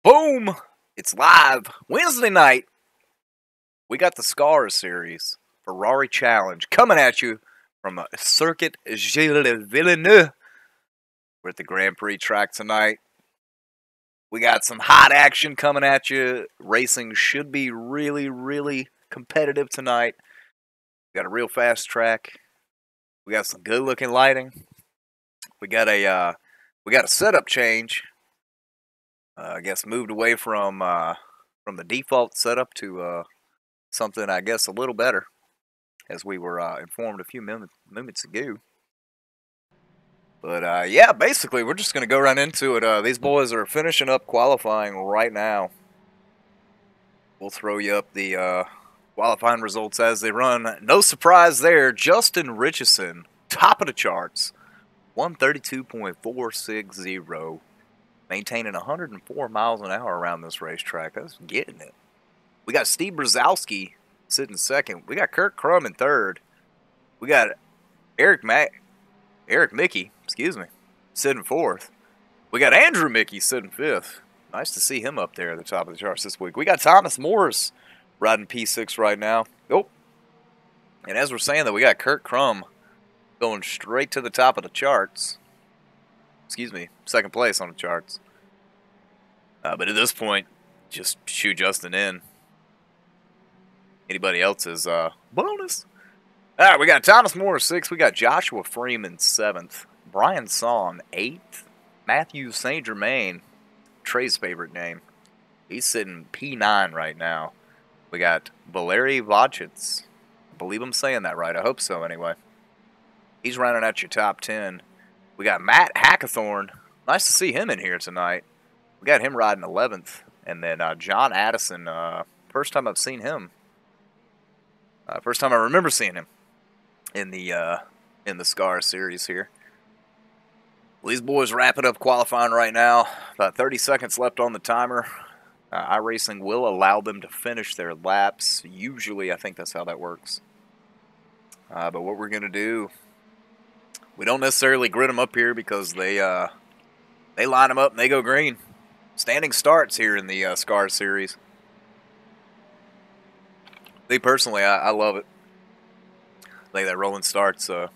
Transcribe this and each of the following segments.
Boom! It's live. Wednesday night. We got the Scars series. Ferrari Challenge coming at you from Circuit Gilles Villeneuve. We're at the Grand Prix track tonight. We got some hot action coming at you. Racing should be really competitive tonight. We got a real fast track. We got some good looking lighting. We got a setup change. I guess moved away from the default setup to something I guess a little better, as we were informed a few minutes ago. But yeah, basically we're just gonna go right into it. These boys are finishing up qualifying right now. We'll throw you up the qualifying results as they run. No surprise there. Justin Richardson, top of the charts, 132.460. Maintaining 104 miles an hour around this racetrack. That's getting it. We got Steve Brzezowski sitting second. We got Kurt Crum in third. We got Eric Mickey, sitting fourth. We got Andrew Mickey sitting fifth. Nice to see him up there at the top of the charts this week. We got Thomas Morris riding P6 right now. Oh, and as we're saying that, we got Kurt Crum going straight to the top of the charts. Second place on the charts. But at this point, just shoot Justin in. Anybody else is bonus. All right, we got Thomas Moore 6th. We got Joshua Freeman 7th. Brian Sawn 8th. Matthew St. Germain, Trey's favorite name. He's sitting P9 right now. We got Valery Vodchitz. I believe I'm saying that right. I hope so anyway. He's running at your top 10. We got Matt Hackathorn. Nice to see him in here tonight. We got him riding 11th. And then John Addison, first time I've seen him. First time I remember seeing him in the Scar series here. Well, these boys wrapping up qualifying right now. About 30 seconds left on the timer. iRacing will allow them to finish their laps. Usually, I think that's how that works. But what we're going to do, we don't necessarily grid them up here because they line them up and they go green. Standing starts here in the Scar series. Me personally, I love it. I think that rolling starts kind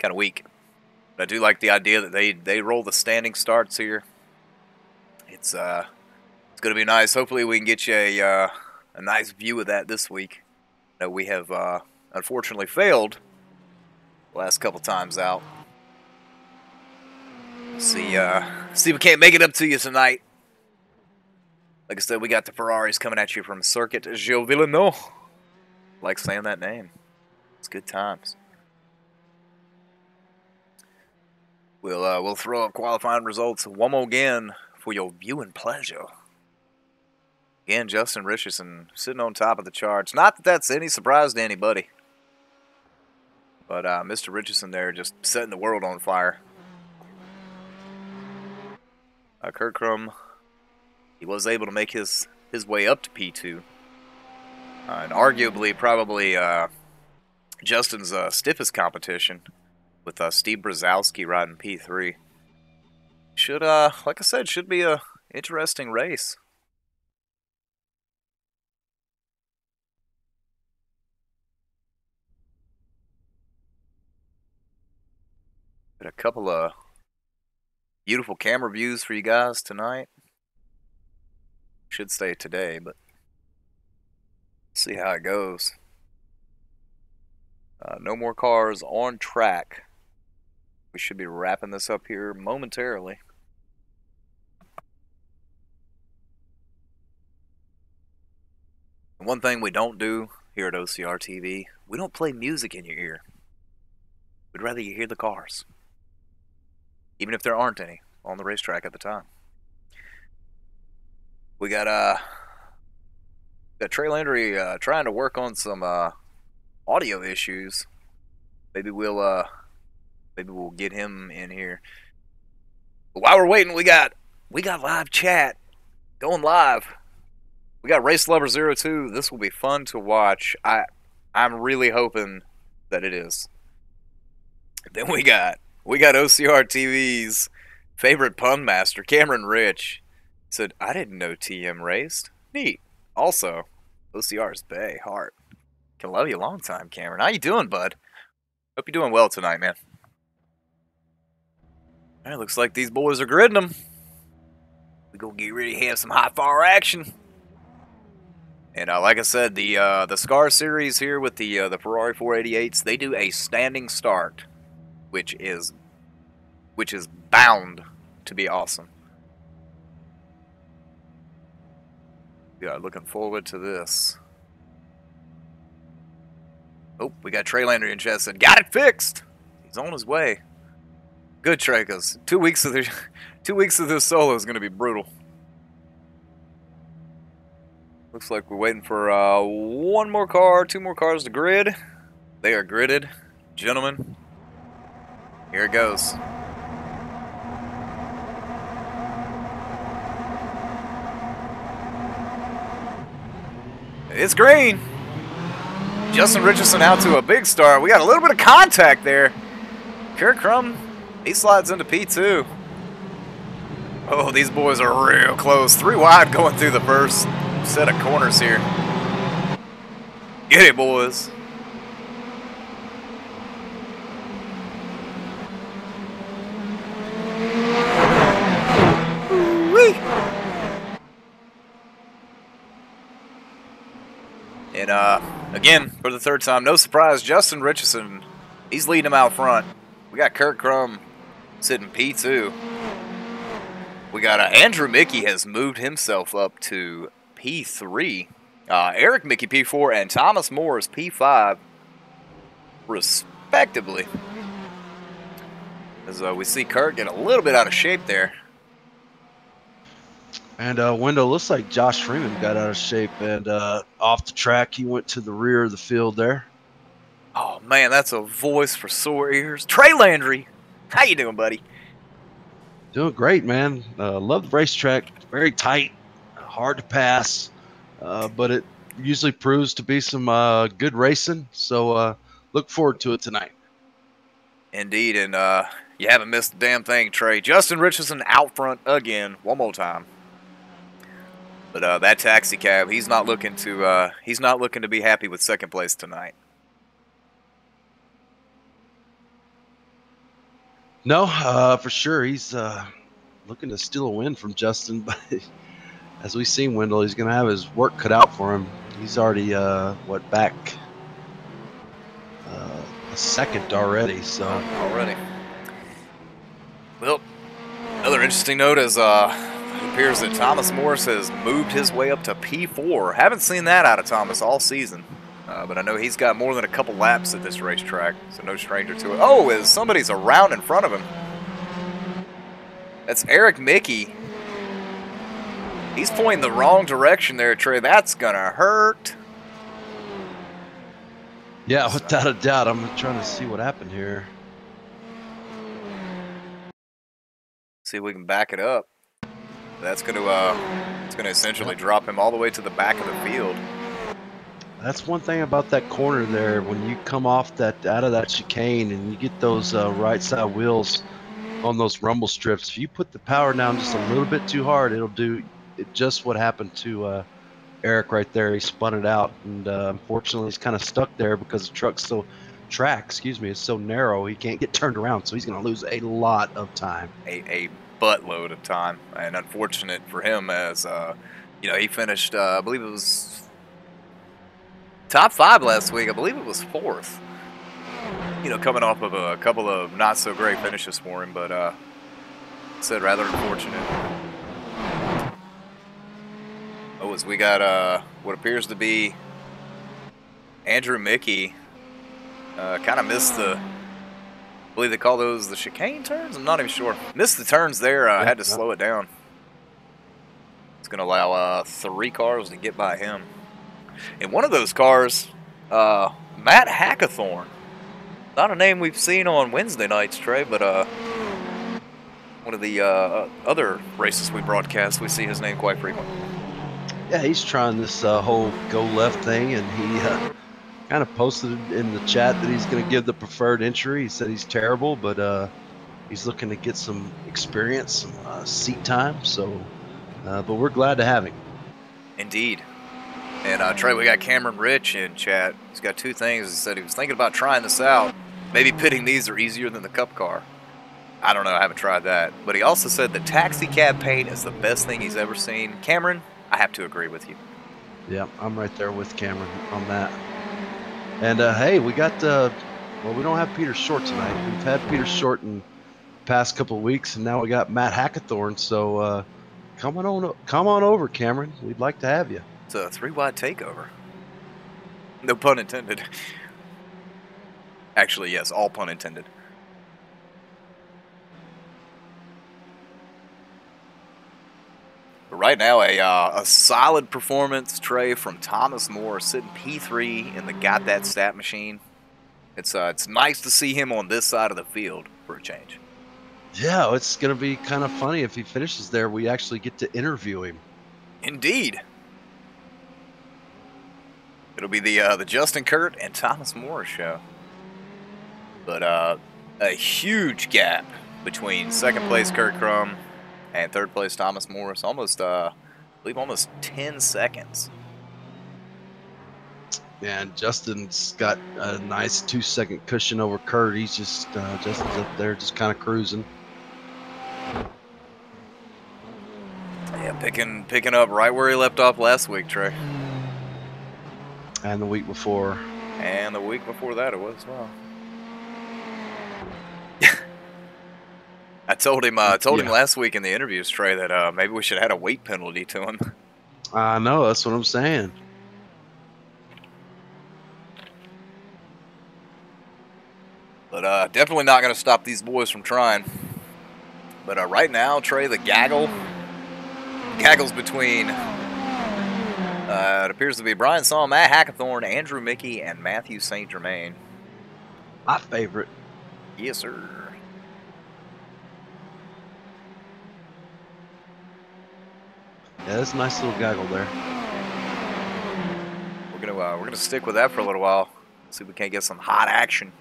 of weak. But I do like the idea that they roll the standing starts here. It's going to be nice. Hopefully we can get you a nice view of that this week. I know we have unfortunately failed the last couple times out. See if we can't make it up to you tonight. Like I said, we got the Ferraris coming at you from Circuit Gilles Villeneuve. Like saying that name. It's good times. We'll throw up qualifying results one more again for your viewing pleasure. Again, Justin Richardson sitting on top of the charts. Not that that's any surprise to anybody. But Mr. Richardson there just setting the world on fire. Kurt Crum, he was able to make his way up to P2. And arguably, probably Justin's stiffest competition with Steve Brzezowski riding P3. Should, like I said, should be a interesting race. Got a couple of beautiful camera views for you guys tonight. Should stay today, but see how it goes. No more cars on track. We should be wrapping this up here momentarily. One thing we don't do here at OCR TV, we don't play music in your ear. We'd rather you hear the cars. Even if there aren't any on the racetrack at the time. We got Trey Landry trying to work on some audio issues. Maybe we'll get him in here. But while we're waiting, we got live chat going live. We got Race Lover 02. This will be fun to watch. I'm really hoping that it is. Then we got OCR TV's favorite pun master, Cameron Rich. Said, I didn't know TM raced. Neat. Also, OCR's Bay, Heart. Can love you a long time, Cameron. How you doing, bud? Hope you're doing well tonight, man. It looks like these boys are gridding them. We gonna get ready to have some high fire action. And like I said, the Scar series here with the Ferrari 488s, they do a standing start, which is bound to be awesome. Yeah, looking forward to this. Oh, we got Trey Landry and Chesson. Got it fixed. He's on his way. Good, Trey, because 2 weeks of this solo is going to be brutal. Looks like we're waiting for one more car, 2 more cars to grid. They are gridded, gentlemen. Here it goes. It's green. Justin Richardson out to a big start. We got a little bit of contact there. Kurt Crum, he slides into P2. Oh, these boys are real close. 3 wide going through the first set of corners here. Get it, boys. Woo-wee. And again, for the 3rd time, no surprise, Justin Richardson, he's leading him out front. We got Kurt Crum sitting P2. We got Andrew Mickey has moved himself up to P3. Eric Mickey P4 and Thomas Morris P5, respectively. As we see Kurt get a little bit out of shape there. And Wendell, looks like Josh Freeman got out of shape and off the track. He went to the rear of the field there. Oh, man, that's a voice for sore ears. Trey Landry, how you doing, buddy? Doing great, man. Love the racetrack. Very tight, hard to pass, but it usually proves to be some good racing. So look forward to it tonight. Indeed, and you haven't missed a damn thing, Trey. Justin Richardson out front again, one more time. But that taxi cab, he's not looking to be happy with 2nd place tonight. No, for sure. He's looking to steal a win from Justin. But as we've seen, Wendell, he's going to have his work cut out for him. He's already, back a 2nd already. So already. Well, another interesting note is it appears that Thomas Morris has moved his way up to P4. Haven't seen that out of Thomas all season. But I know he's got more than a couple laps at this racetrack, so no stranger to it. Oh, as somebody's around in front of him. That's Eric Mickey. He's pointing the wrong direction there, Trey. That's going to hurt. Yeah, without a doubt. I'm trying to see what happened here. See if we can back it up. That's going to essentially drop him all the way to the back of the field. That's one thing about that corner there. When you come off out of that chicane and you get those right side wheels on those rumble strips, if you put the power down just a little bit too hard, it'll do just what happened to Eric right there. He spun it out, and unfortunately he's kind of stuck there because the track is so narrow he can't get turned around, so he's going to lose a lot of time. A buttload of time, and unfortunate for him as he finished I believe it was top 5 last week. I believe it was 4th. Coming off of a couple of not so great finishes for him, but said rather unfortunate. Oh, as we got what appears to be Andrew Mickey kind of missed the, I believe they call those the chicane turns? I'm not even sure. Missed the turns there. Had to slow it down. It's going to allow 3 cars to get by him. In one of those cars, Matt Hackathorn. Not a name we've seen on Wednesday nights, Trey, but one of the other races we broadcast, we see his name quite frequently. Yeah, he's trying this whole go left thing, and he kind of posted in the chat that he's going to give the preferred entry. He said he's terrible, but he's looking to get some experience, some seat time. So but we're glad to have him. Indeed. And Trey, we got Cameron Rich in chat. He's got two things. He said he was thinking about trying this out. Maybe pitting these are easier than the Cup car. I don't know. I haven't tried that. But he also said the taxi cab paint is the best thing he's ever seen. Cameron, I have to agree with you. Yeah, I'm right there with Cameron on that. And hey, we got well, we don't have Peter Short tonight. We've had Peter Short in the past couple of weeks, and now we got Matt Hackathorn. So come on over, Cameron. We'd like to have you. It's a 3-wide takeover. No pun intended. Actually, yes, all pun intended. But right now, a solid performance, Trey, from Thomas Moore, sitting P3 in the Got That Stat machine. It's nice to see him on this side of the field for a change. Yeah, it's going to be kind of funny if he finishes there. We actually get to interview him. Indeed. It'll be the Justin Kurt and Thomas Moore show. But a huge gap between second place Kurt Crum and third place Thomas Morris. Almost, I believe, almost 10 seconds. Yeah, and Justin's got a nice 2-second cushion over Kurt. He's just Justin's up there, just kind of cruising. Yeah, picking up right where he left off last week, Trey. And the week before. And the week before that it was as well. I told him last week in the interviews, Trey, that maybe we should have had a weight penalty to him. I know, that's what I'm saying. But definitely not going to stop these boys from trying. But right now, Trey, the gaggle's between, it appears to be Brian Saul, Matt Hackathorn, Andrew Mickey, and Matthew St. Germain. My favorite. Yes, sir. Yeah, that's a nice little gaggle there. We're gonna stick with that for a little while. See if we can't get some hot action.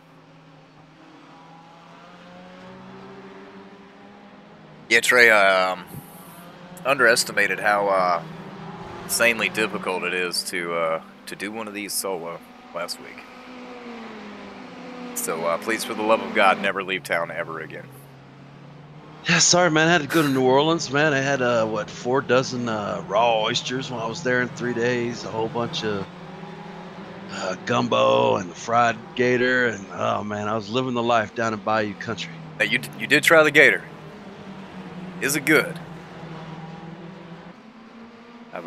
Yeah, Trey, underestimated how insanely difficult it is to do one of these solo last week. So please, for the love of God, never leave town ever again. Yeah, sorry, man. I had to go to New Orleans, man. I had, 4 dozen raw oysters when I was there in 3 days. A whole bunch of gumbo and fried gator. And, oh, man, I was living the life down in Bayou Country. Now, you did try the gator. Is it good?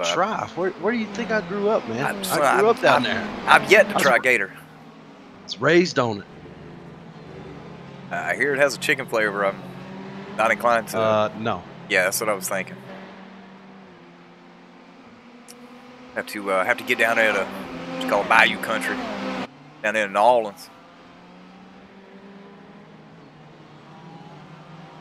Try. Where do you think I grew up, man? I grew up down there. I've yet to try gator. It's raised on it. I hear it has a chicken flavor. I'm not inclined to. No. Yeah, that's what I was thinking. Have to get down there to what's called Bayou Country, down there in New Orleans.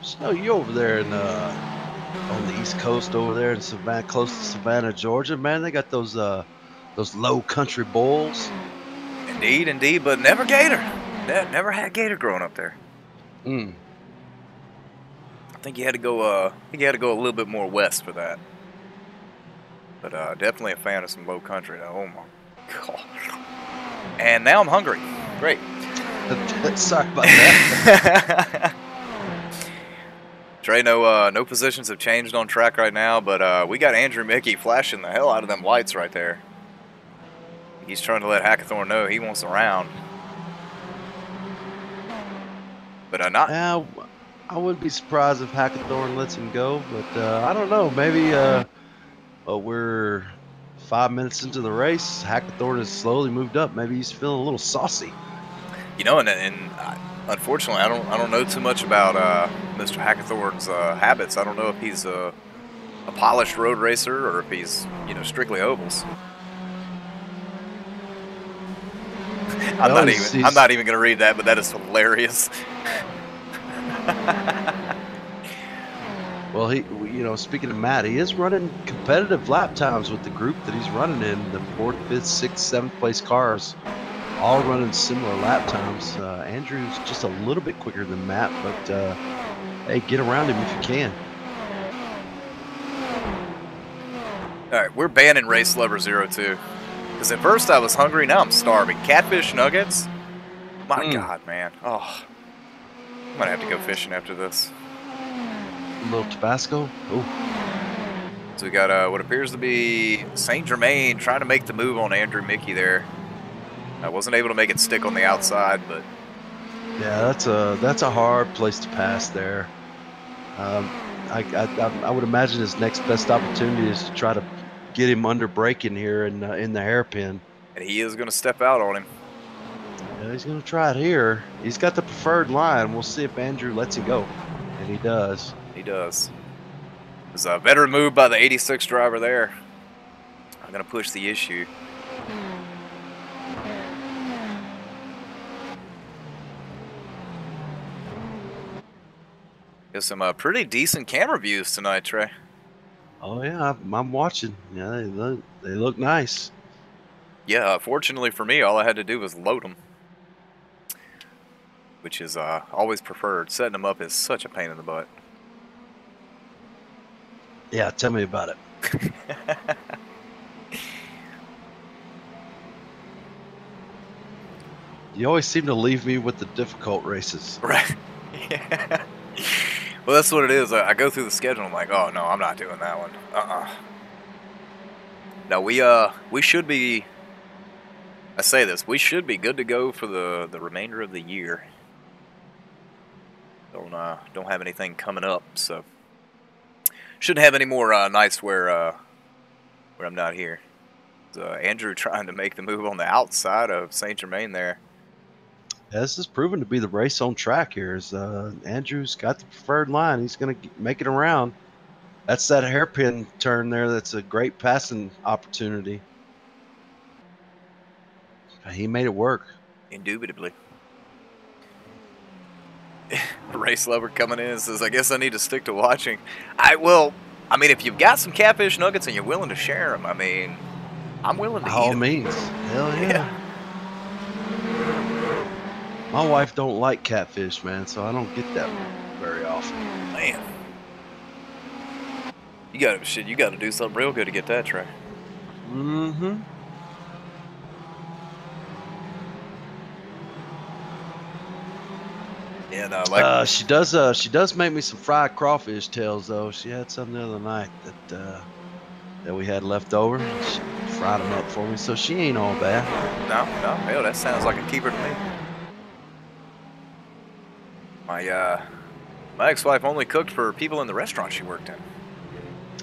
So you over there in on the East Coast over there in Savannah, close to Savannah, Georgia, man. They got those low country bowls. Indeed, but never gator. Never had gator growing up there. Mm. I think you had to go. a little bit more west for that. But definitely a fan of some low country. Oh my God! And now I'm hungry. Great. Sorry about that. Trey, no positions have changed on track right now, but we got Andrew Mickey flashing the hell out of them lights right there. He's trying to let Hackathorn know he wants around. But not. Yeah, I wouldn't be surprised if Hackathorn lets him go, but I don't know. Maybe we're 5 minutes into the race. Hackathorn has slowly moved up. Maybe he's feeling a little saucy. You know, and unfortunately, I don't know too much about Mr. Hackathorn's habits. I don't know if he's a polished road racer or if he's strictly ovals. I'm not even going to read that, but that is hilarious. Well, speaking of Matt, he is running competitive lap times with the group that he's running in. The 4th, 5th, 6th, 7th place cars, all running similar lap times. Andrew's just a little bit quicker than Matt, but hey, get around him if you can. All right, we're banning Race Lover 02. Because at first I was hungry, now I'm starving. Catfish nuggets? My God, man. Oh, I'm gonna have to go fishing after this. A little Tabasco. Oh. So we got what appears to be Saint Germain trying to make the move on Andrew Mickey there. I wasn't able to make it stick on the outside, but yeah, that's a hard place to pass there. I would imagine his next best opportunity is to try to get him under braking here in the hairpin. And he is going to step out on him. Yeah, he's going to try it here. He's got the preferred line. We'll see if Andrew lets him go. And he does. He does. It was a veteran move by the 86 driver there. I'm going to push the issue. Got some pretty decent camera views tonight, Trey. Oh, yeah, I'm watching. Yeah, they look nice. Yeah, fortunately for me, all I had to do was load them. Which is always preferred. Setting them up is such a pain in the butt. Yeah, tell me about it. You always seem to leave me with the difficult races. Right. Yeah. Well, that's what it is. I go through the schedule. I'm like, oh no, I'm not doing that one. No, we should be. I say this. We should be good to go for the remainder of the year. Don't have anything coming up, so shouldn't have any more nights where I'm not here. Andrew trying to make the move on the outside of Saint Germain there. Yeah, this is proven to be the race on track here. Andrew's got the preferred line. He's going to make it around. That's that hairpin turn there. That's a great passing opportunity. He made it work. Indubitably. Race Lover coming in and says, I guess I need to stick to watching. I mean, if you've got some catfish nuggets and you're willing to share them, I mean, I'm willing to eat them. By all means. Hell yeah. My wife don't like catfish, man, so I don't get that very often. Man. You gotta do something real good to get that, Trey. Mm-hmm. Yeah, no, she does make me some fried crawfish tails though. She had some the other night that we had left over. She fried them up for me, so she ain't all bad. No, hell, that sounds like a keeper to me. My ex-wife only cooked for people in the restaurant she worked in.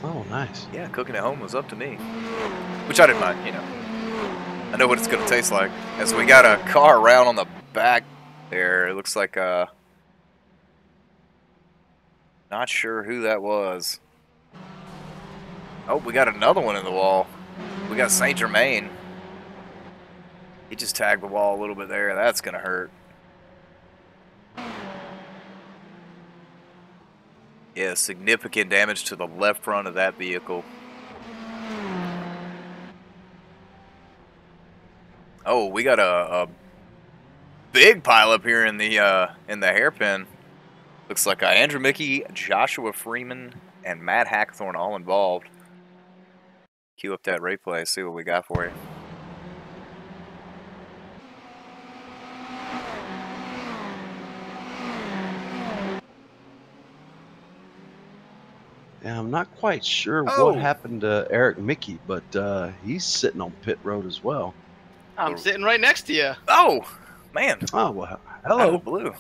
Oh, nice. Yeah, cooking at home was up to me, which I didn't mind. You know, I know what it's gonna taste like. As we got a car around on the back there, it looks like not sure who that was. Oh, we got another one in the wall. We got Saint Germain. He just tagged the wall a little bit there. That's gonna hurt. Yeah, significant damage to the left front of that vehicle. Oh, we got a big pile up here in the hairpin. Looks like Andrew Mickey, Joshua Freeman, and Matt Hackathorn all involved. Cue up that replay, see what we got for you. Yeah, I'm not quite sure what happened to Eric Mickey, but he's sitting on pit road as well. I'm sitting right next to you. Oh, man. Oh, well, hello. Blue.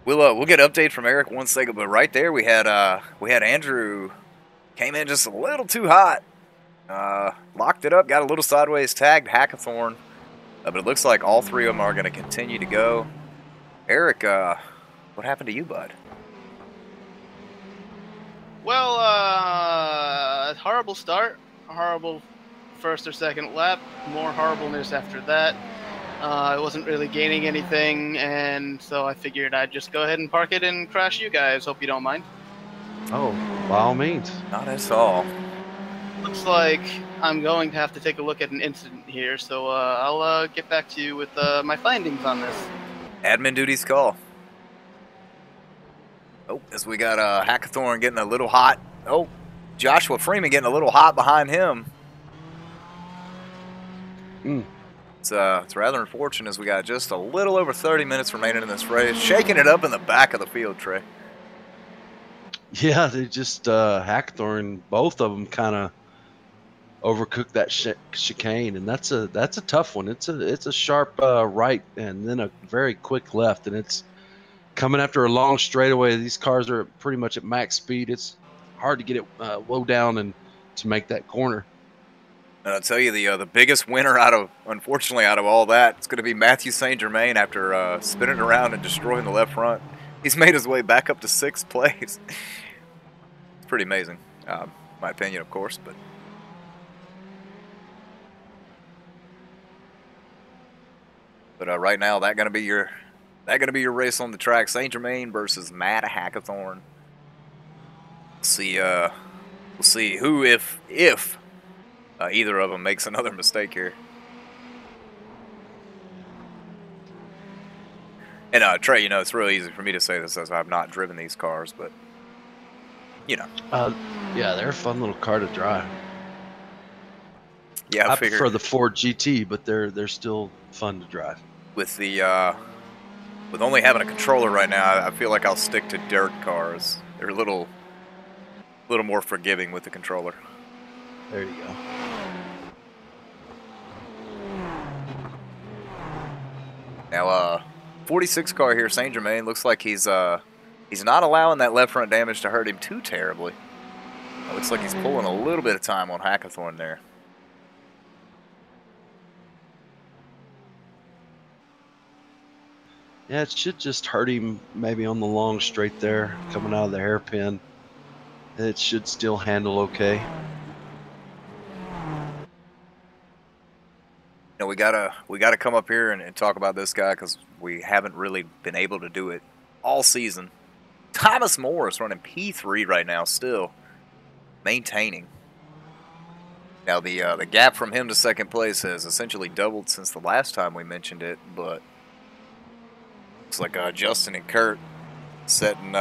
We'll get an update from Eric one second, but right there we had Andrew came in just a little too hot. Locked it up, got a little sideways, tagged Hackathorn. But it looks like all three of them are going to continue to go. Eric, what happened to you, bud? Well, horrible start, horrible first or second lap, more horribleness after that. I wasn't really gaining anything, and so I figured I'd just go ahead and park it and crash you guys. Hope you don't mind. Oh, by all means. Not at all. Looks like I'm going to have to take a look at an incident here, so I'll get back to you with my findings on this. Admin duties call. Oh, as we got Hackathorn getting a little hot. Oh, Joshua Freeman getting a little hot behind him. It's rather unfortunate as we got just a little over 30 minutes remaining in this race. Shaking it up in the back of the field, Trey. Yeah, they just Hackthorn, both of them kind of overcooked that chicane, and that's a tough one. It's a sharp right and then a very quick left, and it's coming after a long straightaway. These cars are pretty much at max speed. It's hard to get it low down and to make that corner. And I'll tell you, the biggest winner unfortunately out of all that, it's going to be Matthew St. Germain after spinning around and destroying the left front. He's made his way back up to 6th place. It's pretty amazing, my opinion, of course. But right now, that's going to be your race on the track. St. Germain versus Matt Hackathorn. We'll see who, if either of them makes another mistake here. And Trey, it's really easy for me to say this as I've not driven these cars, but yeah, they're a fun little car to drive. Yeah, I prefer the Ford GT, but they're still fun to drive. With only having a controller right now, I feel like I'll stick to dirt cars. They're a little more forgiving with the controller. There you go. Now, 46 car here, St. Germain, looks like he's not allowing that left front damage to hurt him too terribly. It looks like he's pulling a little bit of time on Hackathorn there. Yeah, it should just hurt him maybe on the long straight there, coming out of the hairpin. It should still handle okay. We gotta come up here and talk about this guy because we haven't really been able to do it all season. Thomas Morris running P3 right now, still maintaining. Now the gap from him to 2nd place has essentially doubled since the last time we mentioned it, but looks like Justin and Kurt setting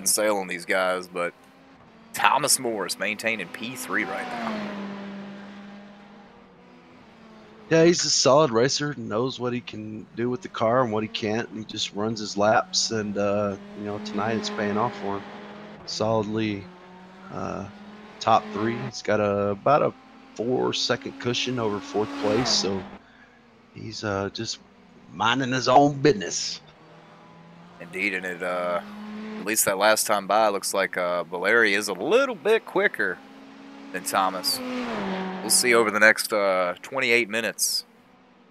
sail on these guys. But Thomas Morris maintaining P3 right now. Yeah, he's a solid racer, knows what he can do with the car and what he can't, and he just runs his laps, and tonight it's paying off for him. Solidly top 3. He's got about a 4-second cushion over 4th place, so he's just minding his own business. Indeed, and it at least that last time by, looks like Valeri is a little bit quicker than Thomas. We'll see over the next 28 minutes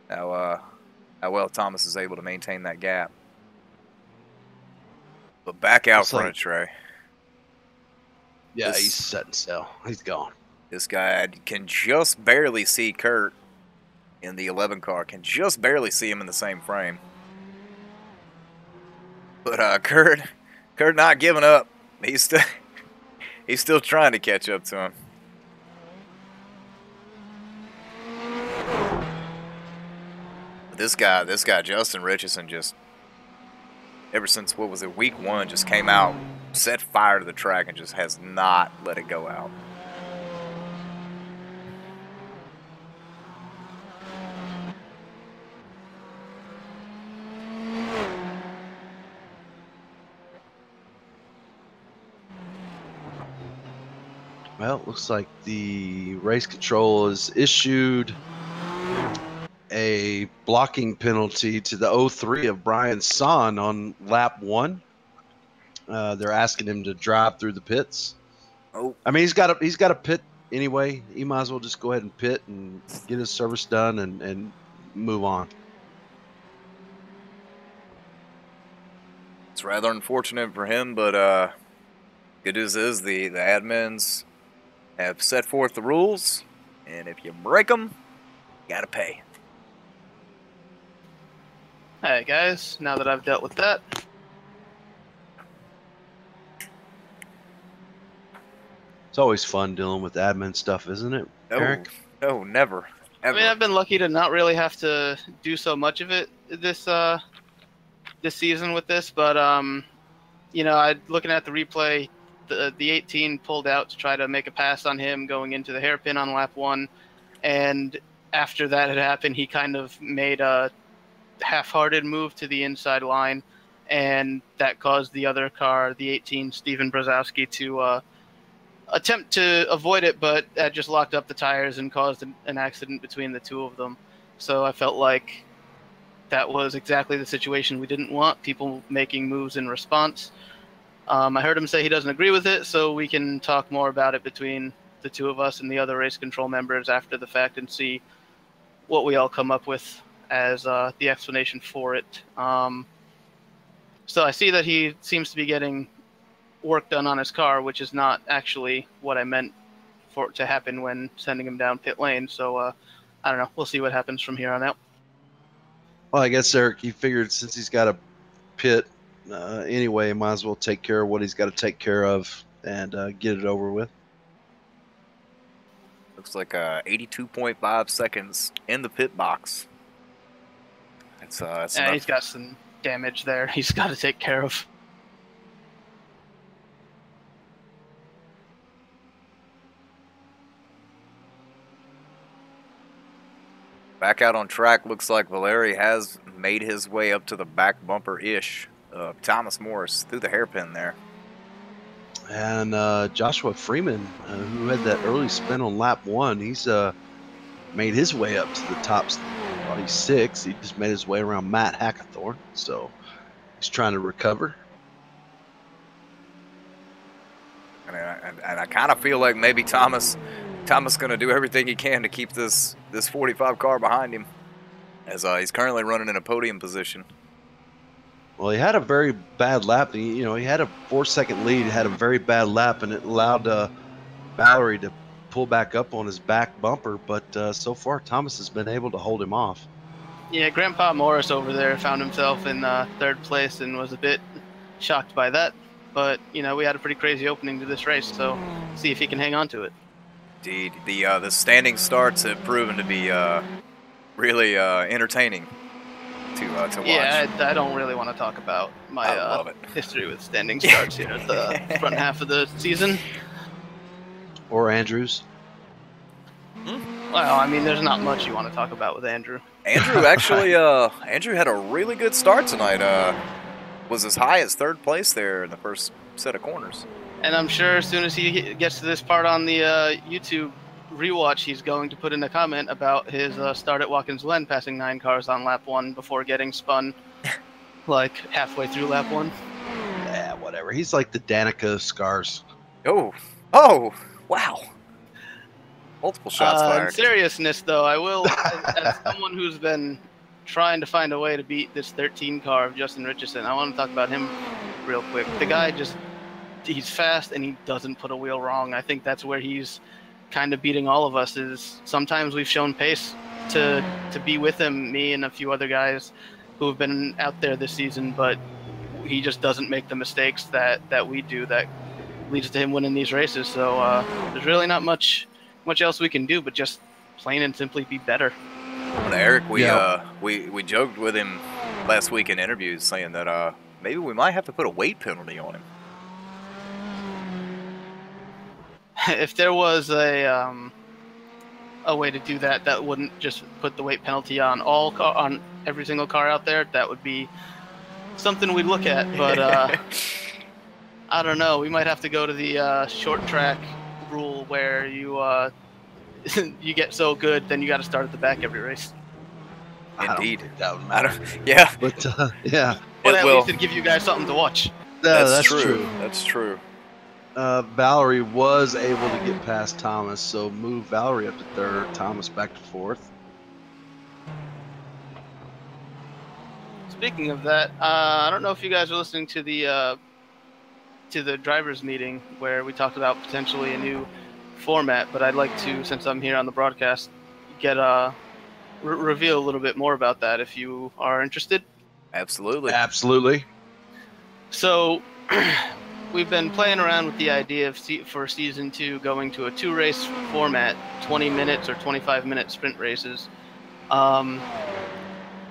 how well Thomas is able to maintain that gap. But back out front, Trey. Yeah, he's setting sail. He's gone. This guy can just barely see Kurt in the 11 car. Can just barely see him in the same frame. But Kurt not giving up. He's still trying to catch up to him. This guy, Justin Richardson, just ever since, what was it, week 1, just came out, set fire to the track, and just has not let it go out. Well, it looks like the race control has issued a blocking penalty to the 03 of Brian Son on lap 1. They're asking him to drive through the pits. Oh, I mean, he's got a pit anyway. He might as well just go ahead and pit and get his service done and move on. it's rather unfortunate for him, but good news is the admins have set forth the rules, and if you break them, you gotta pay. Hey guys, now that I've dealt with that, It's always fun dealing with admin stuff, isn't it, Eric? No, never. I mean, I've been lucky to not really have to do so much of it this season with this, but looking at the replay, the 18 pulled out to try to make a pass on him going into the hairpin on lap 1, and after that had happened, he kind of made a half-hearted move to the inside line, and that caused the other car, the 18, Steven Brzezowski, to attempt to avoid it, but that just locked up the tires and caused an accident between the two of them. So I felt like that was exactly the situation we didn't want, people making moves in response. I heard him say he doesn't agree with it, so we can talk more about it between the two of us and the other race control members after the fact and see what we all come up with as the explanation for it. So I see that he seems to be getting work done on his car, which is not actually what I meant for it to happen when sending him down pit lane. So I don't know. We'll see what happens from here on out. Well, I guess Eric, he figured since he's got a pit anyway, might as well take care of what he's got to take care of and get it over with. Looks like 82.5 seconds in the pit box. That's He's got some damage there he's got to take care of. Back out on track, looks like Valeri has made his way up to the back bumper-ish of Thomas Morris through the hairpin there. And Joshua Freeman, who had that early spin on lap 1, he's made his way up to the top. Well, he's 6. He just made his way around Matt Hackathorn, so he's trying to recover. And I kind of feel like maybe Thomas going to do everything he can to keep this 45 car behind him, as he's currently running in a podium position. Well, he had a very bad lap. He had a 4-second lead, had a very bad lap, and it allowed Valerie to pull back up on his back bumper. But so far, Thomas has been able to hold him off. Yeah, Grandpa Morris over there found himself in 3rd place and was a bit shocked by that. But, we had a pretty crazy opening to this race, so see if he can hang on to it. Indeed. The standing starts have proven to be really entertaining to watch. Yeah, I don't really want to talk about my history with standing starts here at the front half of the season. Or Andrew's. Well, I mean, there's not much you want to talk about with Andrew. Andrew actually, Andrew had a really good start tonight. Was as high as 3rd place there in the first set of corners. And I'm sure as soon as he gets to this part on the YouTube rewatch, he's going to put in a comment about his start at Watkins Glen, passing 9 cars on lap 1 before getting spun like halfway through lap 1. Yeah, whatever. He's like the Danica of Scars. Oh, wow. Multiple shots fired. In seriousness, though, I will, as someone who's been trying to find a way to beat this 13 car of Justin Richardson, I want to talk about him real quick. The guy he's fast and he doesn't put a wheel wrong. I think that's where he's kind of beating all of us. Is sometimes we've shown pace to be with him, me and a few other guys who have been out there this season, but he just doesn't make the mistakes that we do that leads to him winning these races. So there's really not much else we can do but just plain and simply be better. And Eric, we joked with him last week in interviews saying that maybe we might have to put a weight penalty on him. If there was a way to do that wouldn't just put the weight penalty on on every single car out there, that would be something we'd look at. But I don't know. We might have to go to the short track rule where you you get so good, then you got to start at the back every race. Indeed. That would matter. Yeah. But yeah. But at least it'd give you guys something to watch. That's true. That's true. Valerie was able to get past Thomas, so move Valerie up to 3rd, Thomas back to 4th. Speaking of that, I don't know if you guys are listening to the drivers' meeting where we talked about potentially a new format, but I'd like to, since I'm here on the broadcast, get reveal a little bit more about that if you are interested. Absolutely. So we've been playing around with the idea of for season 2 going to a 2-race format, 20 minutes or 25-minute sprint races.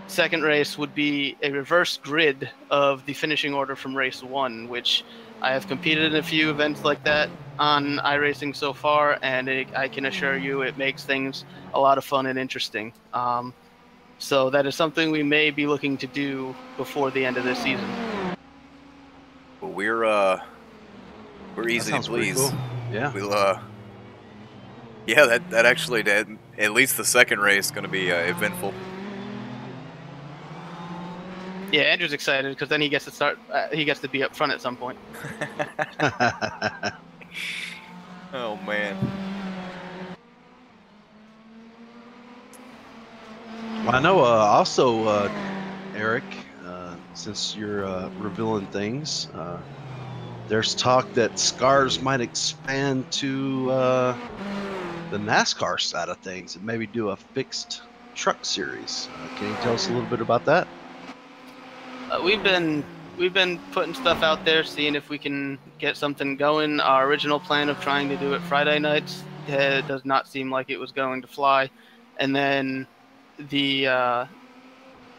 Second race would be a reverse grid of the finishing order from race 1, which I have competed in a few events like that on iRacing so far, and I can assure you it makes things a lot of fun and interesting. So that is something we may be looking to do before the end of this season. Well, we're easy to sounds pretty please. cool. Yeah. We'll yeah, that actually at least the second race is going to be eventful. Yeah, Andrew's excited because then he gets to start. He gets to be up front at some point. Oh man. Well, I know also, Eric, since you're revealing things, there's talk that SCARS might expand to the NASCAR side of things and maybe do a fixed truck series. Can you tell us a little bit about that? We've been putting stuff out there, seeing if we can get something going. Our original plan of trying to do it Friday nights does not seem like it was going to fly, and then the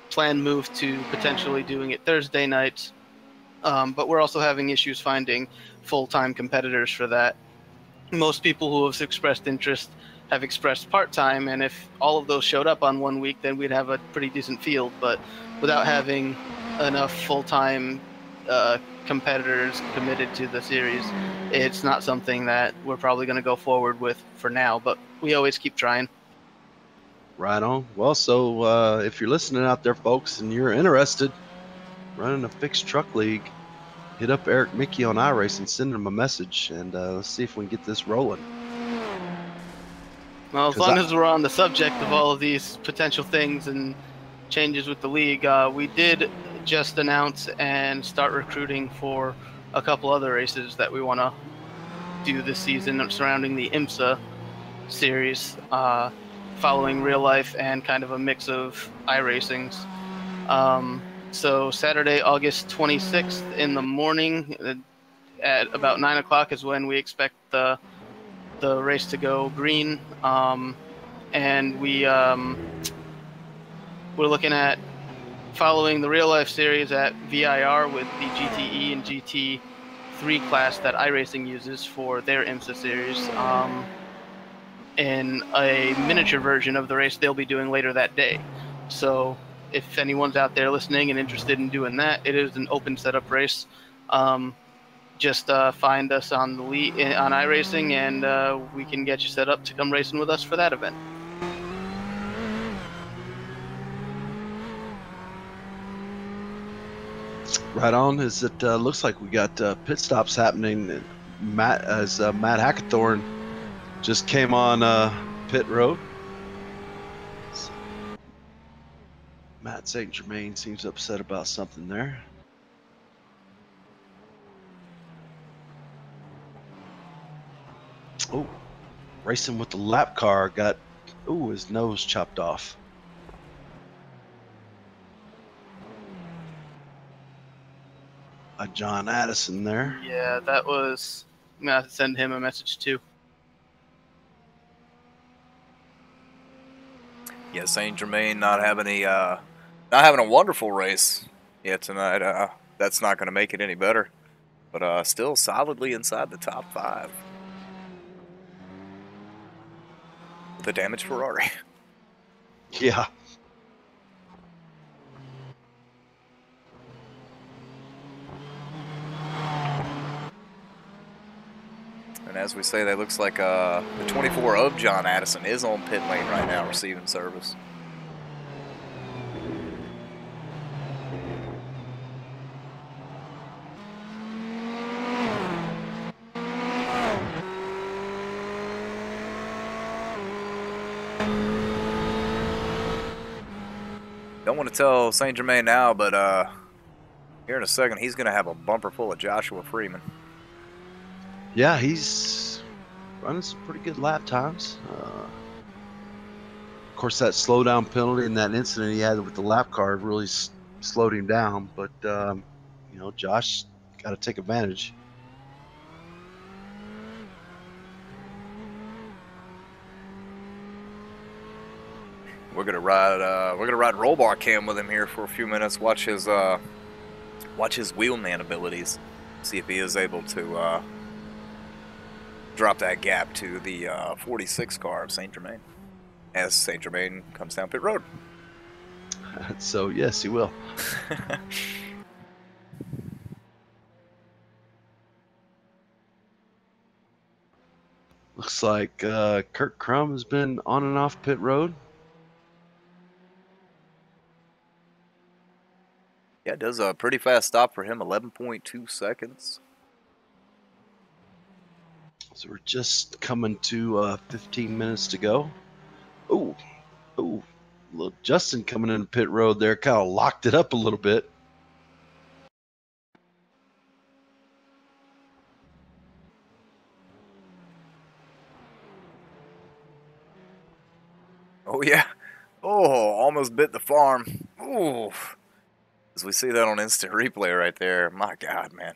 plan moved to potentially doing it Thursday nights. But we're also having issues finding full-time competitors for that. Most people who have expressed interest have expressed part-time, and if all of those showed up on one week, then we'd have a pretty decent field. But without having enough full-time competitors committed to the series, it's not something that we're probably going to go forward with for now, but we always keep trying. Right on. Well, so if you're listening out there, folks, and you're interested running a fixed truck league, hit up Eric Mickey on iRace and send him a message, and let's see if we can get this rolling. Well, as long as we're on the subject of all of these potential things and changes with the league, we did just announce and start recruiting for a couple other races that we want to do this season surrounding the IMSA series, following real life and kind of a mix of iRacings. So Saturday, August 26th in the morning at about 9 o'clock is when we expect the race to go green. And we're looking at following the real life series at VIR with the GTE and GT3 class that iRacing uses for their IMSA series. In a miniature version of the race they'll be doing later that day. So if anyone's out there listening and interested in doing that, it is an open setup race. Just find us on the on iRacing, and we can get you set up to come racing with us for that event. Right on. As it looks like we got pit stops happening. Matt Hackathorn just came on pit road. Matt St. Germain seems upset about something there. Oh, racing with the lap car got, his nose chopped off. John Addison there. Yeah, that was. I'm gonna have to send him a message too. Yeah, Saint Germain not having a wonderful race yet tonight. That's not going to make it any better, but still solidly inside the top 5. The damaged Ferrari. Yeah. And as we say, that looks like the 24 of John Addison is on pit lane right now receiving service. Don't want to tell St. Germain now, but here in a second, he's going to have a bumper full of Joshua Freeman. Yeah, he's running some pretty good lap times. Of course, that slowdown penalty and that incident he had with the lap car really slowed him down. But, Josh got to take advantage. We're gonna ride roll bar cam with him here for a few minutes. Watch his wheelman abilities. See if he is able to drop that gap to the 46 car of Saint Germain as Saint Germain comes down pit road. So yes, he will. Looks like Kurt Crum has been on and off pit road. Yeah, it does a pretty fast stop for him, 11.2 seconds. So we're just coming to 15 minutes to go. Ooh, little Justin coming in pit road there, kind of locked it up a little bit. Oh, yeah. Oh, almost bit the farm. Ooh. As we see that on instant replay right there. My God, man.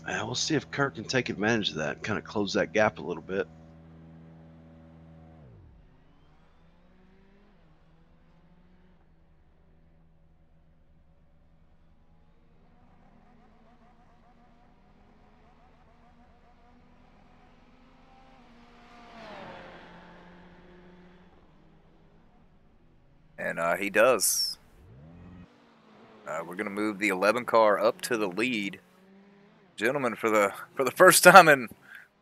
We'll see if Kurt can take advantage of that and kind of close that gap a little bit. And he does. We're going to move the 11 car up to the lead. Gentlemen, for the first time in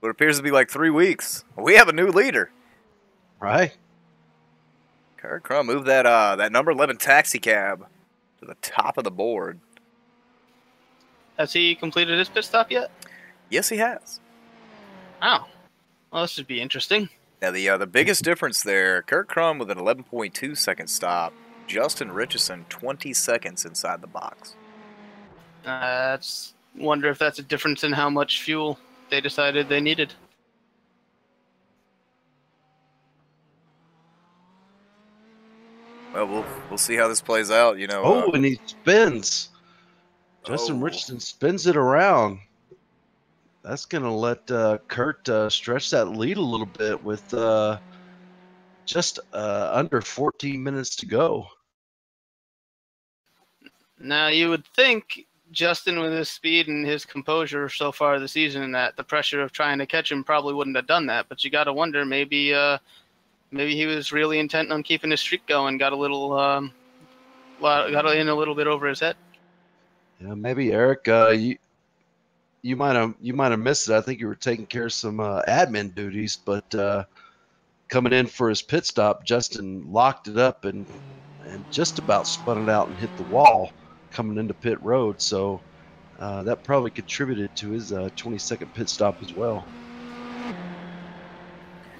what appears to be like 3 weeks, we have a new leader. Right? Kurt Crum moved that number 11 taxi cab to the top of the board. Has he completed his pit stop yet? Yes, he has. Oh. Well, this should be interesting. Now, the biggest difference there, Kurt Crum with an 11.2 second stop, Justin Richardson 20 seconds inside the box. Wonder if that's a difference in how much fuel they decided they needed. Well, we'll see how this plays out. You know. Oh, and he spins. Justin Richardson spins it around. That's going to let Kurt stretch that lead a little bit with just under 14 minutes to go. Now, you would think Justin, with his speed and his composure so far this season, that the pressure of trying to catch him probably wouldn't have done that. But you got to wonder, maybe he was really intent on keeping his streak going, got in a little bit over his head. Yeah, maybe Eric, you might have missed it. I think you were taking care of some admin duties, but coming in for his pit stop, Justin locked it up and just about spun it out and hit the wall coming into pit road. So that probably contributed to his 22nd pit stop as well.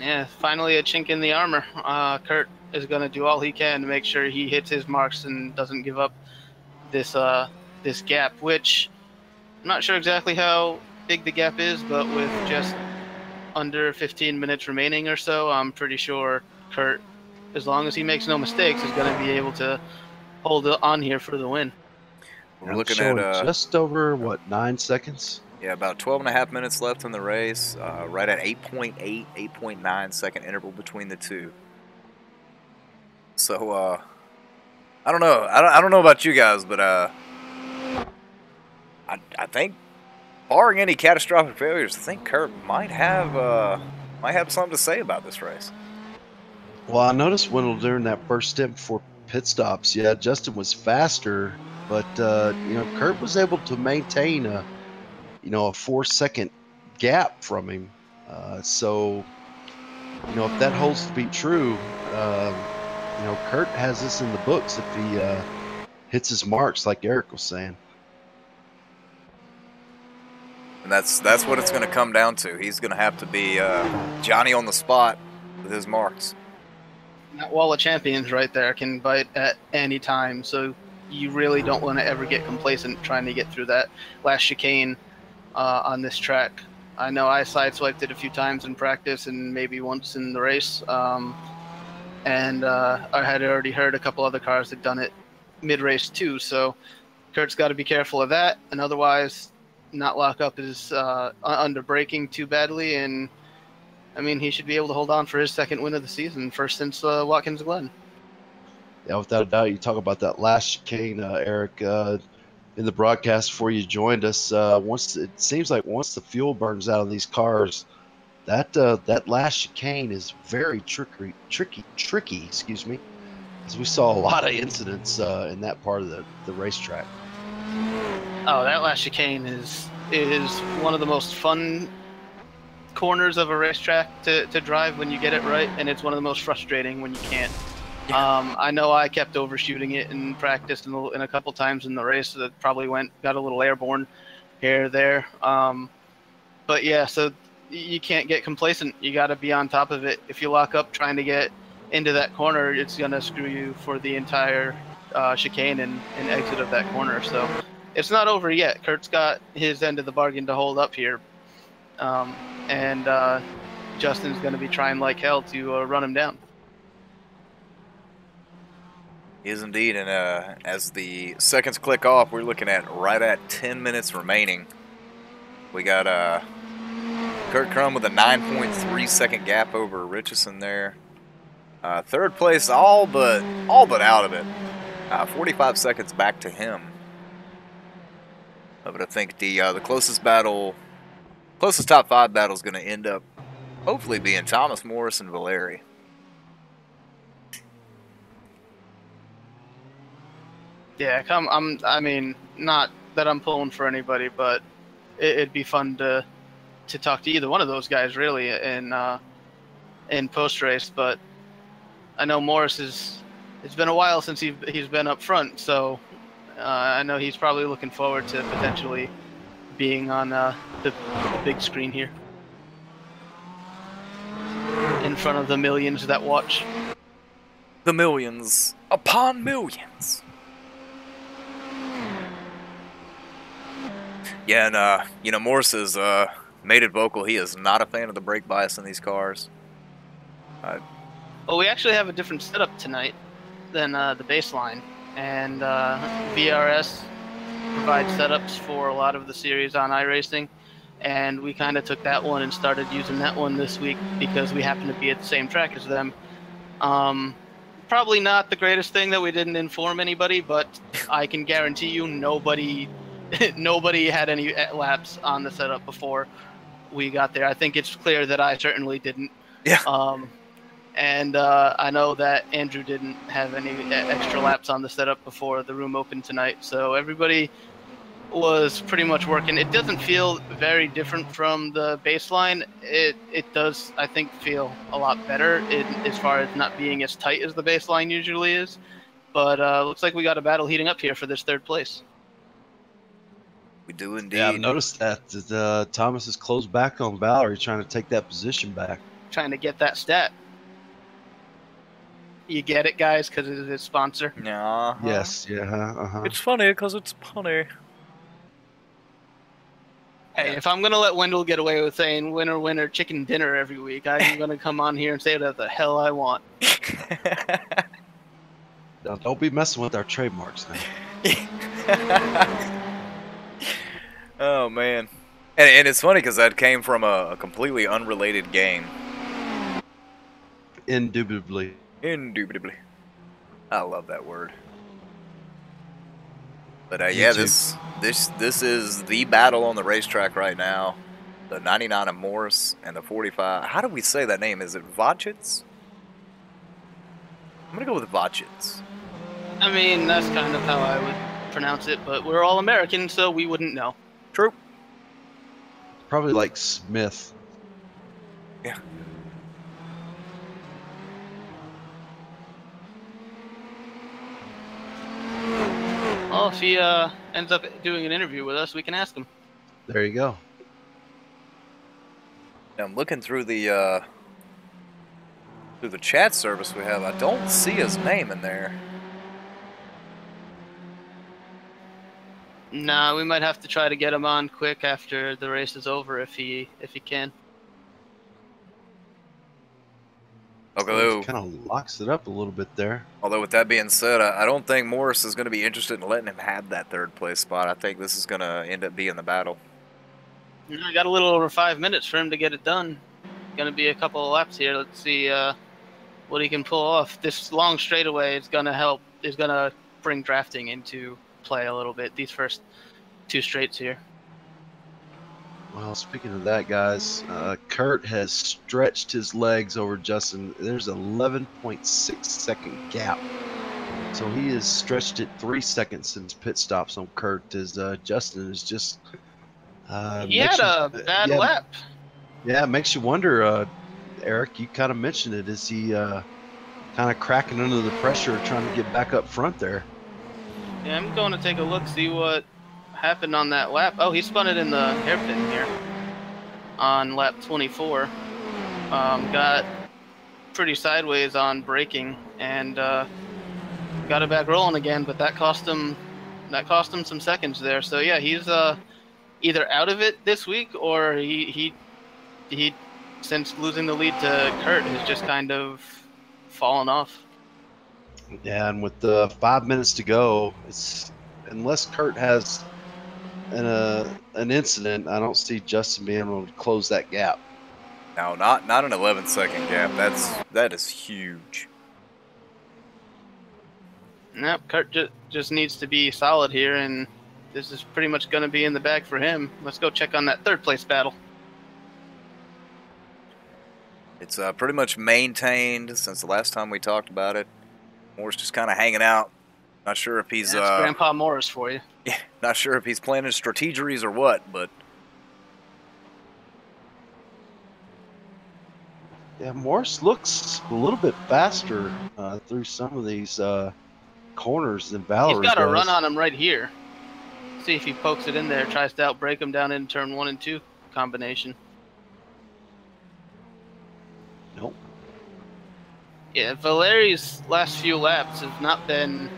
Yeah, finally a chink in the armor. Kurt is going to do all he can to make sure he hits his marks and doesn't give up this gap, which I'm not sure exactly how big the gap is, but with just under 15 minutes remaining or so, I'm pretty sure Kurt, as long as he makes no mistakes, is going to be able to hold on here for the win. We're looking at just over, 9 seconds? Yeah, about 12.5 minutes left in the race, right at 8.8, 8.9 second interval between the two. So, I don't know. I don't know about you guys, but I think, barring any catastrophic failures, I think Kurt might have something to say about this race. Well, I noticed Wendell during that first stint before pit stops. Yeah, Justin was faster, but Kurt was able to maintain a 4-second gap from him. So if that holds to be true, Kurt has this in the books if he hits his marks, like Eric was saying. And that's what it's going to come down to. He's going to have to be Johnny on the spot with his marks. That wall of champions right there can bite at any time, so you really don't want to ever get complacent trying to get through that last chicane on this track. I know I sideswiped it a few times in practice and maybe once in the race, and I had already heard a couple other cars had done it mid-race too, so Kurt's got to be careful of that, and otherwise not lock up his under braking too badly, and I mean, he should be able to hold on for his second win of the season, first since Watkins Glen. Yeah, without a doubt. You talk about that last chicane, Eric. in the broadcast before you joined us. Once it seems like once the fuel burns out of these cars, that last chicane is very tricky. Excuse me, as we saw a lot of incidents in that part of the racetrack. Oh, that last chicane is one of the most fun corners of a racetrack to drive when you get it right, and it's one of the most frustrating when you can't. Yeah. I know I kept overshooting it in practice and a couple times in the race that probably got a little airborne here or there. But yeah, so you can't get complacent. You got to be on top of it. If you lock up trying to get into that corner, it's gonna screw you for the entire chicane and exit of that corner. So it's not over yet. Kurt's got his end of the bargain to hold up here, and Justin's going to be trying like hell to run him down. He is indeed, and as the seconds click off, we're looking at right at 10 minutes remaining. We got Kurt Crum with a 9.3 second gap over Richardson there. Third place, all but out of it. 45 seconds back to him. But I think the closest top 5 battle is going to end up hopefully being Thomas Morris and Valeri. Yeah, I mean, not that I'm pulling for anybody, but it'd be fun to talk to either one of those guys really in post race. But I know Morris it's been a while since he's been up front, so I know he's probably looking forward to potentially being on the big screen here in front of the millions that watch. The millions upon millions. Yeah, and Morris has made it vocal. He is not a fan of the brake bias in these cars. Well, we actually have a different setup tonight than the baseline, and VRS provides setups for a lot of the series on iRacing, and we kind of took that one and started using that one this week because we happen to be at the same track as them. Probably not the greatest thing that we didn't inform anybody, but I can guarantee you nobody had any laps on the setup before we got there. I think it's clear that I certainly didn't. Yeah. And I know that Andrew didn't have any extra laps on the setup before the room opened tonight. So everybody was pretty much working. It doesn't feel very different from the baseline. It does, I think, feel a lot better as far as not being as tight as the baseline usually is. But looks like we got a battle heating up here for this third place. We do indeed. Yeah, I've noticed that Thomas has closed back on Valerie, trying to take that position back. Trying to get that stat. You get it, guys, because it is his sponsor. Yeah. Yes. Yeah. It's funny because it's punny. Hey, if I'm gonna let Wendell get away with saying "winner, winner, chicken dinner" every week, I'm gonna come on here and say whatever the hell I want. Now, don't be messing with our trademarks now. Oh man, and it's funny because that came from a completely unrelated game. Indubitably. Indubitably. I love that word. But yeah, this is the battle on the racetrack right now. The 99 of Morris and the 45. How do we say that name? Is it Vachitz? I'm gonna go with Vachitz. I mean, that's kind of how I would pronounce it, but we're all American, so we wouldn't know. True. Probably like Smith. Yeah. Well, if he ends up doing an interview with us, we can ask him. There you go. Now, I'm looking through the chat service we have. I don't see his name in there. Nah, we might have to try to get him on quick after the race is over if he can. Although kind of locks it up a little bit there. Although with that being said, I don't think Morris is going to be interested in letting him have that third place spot. I think this is going to end up being the battle. I got a little over 5 minutes for him to get it done. Going to be a couple of laps here. Let's see what he can pull off. This long straightaway is going to help. Is going to bring drafting into play a little bit these first 2 straights here. Well, speaking of that, guys, Kurt has stretched his legs over Justin. There's an 11.6 second gap. So he has stretched it 3 seconds since pit stops on Kurt, as Justin is just He had a bad lap. Yeah, it makes you wonder, Eric, you kind of mentioned it. Is he kind of cracking under the pressure trying to get back up front there? Yeah, I'm going to take a look, see what happened on that lap. Oh, he spun it in the hairpin here on lap 24. Got pretty sideways on braking and got it back rolling again, but that cost him some seconds there. So yeah, he's either out of it this week, or he since losing the lead to Kurt has just kind of fallen off. Yeah, and with 5 minutes to go, it's unless Kurt has an incident, I don't see Justin being able to close that gap. No, not an 11-second gap. That is huge. Nope, Kurt just needs to be solid here, and this is pretty much going to be in the bag for him. Let's go check on that 3rd place battle. It's pretty much maintained since the last time we talked about it. Moore's just kind of hanging out. Not sure if he's That's Grandpa Morris for you. Yeah, not sure if he's planning strategeries or what, but yeah, Morris looks a little bit faster through some of these corners than Valerie He's got does. a run on him right here. See if he pokes it in there, tries to outbrake him down in turn 1 and 2 combination. Nope. Yeah, Valeri's last few laps have not been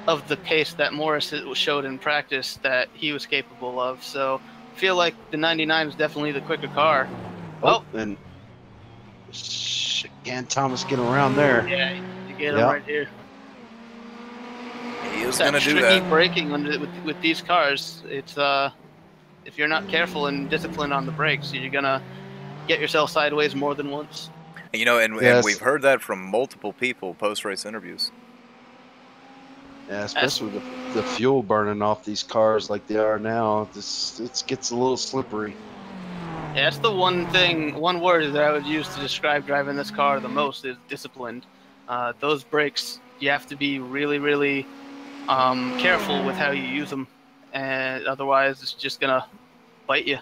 of the pace that Morris showed in practice that he was capable of. So I feel like the 99 is definitely the quicker car. And can Thomas get around there? Yeah, you get him right here. he is going to do that. Tricky braking with these cars. It's if you're not careful and disciplined on the brakes, you're gonna get yourself sideways more than once. You know, and we've heard that from multiple people post-race interviews. Yeah, especially with the fuel burning off these cars like they are now. It gets a little slippery. Yeah, that's the one word that I would use to describe driving this car the most is disciplined. Those brakes, you have to be really, really careful with how you use them, and otherwise it's just gonna bite you.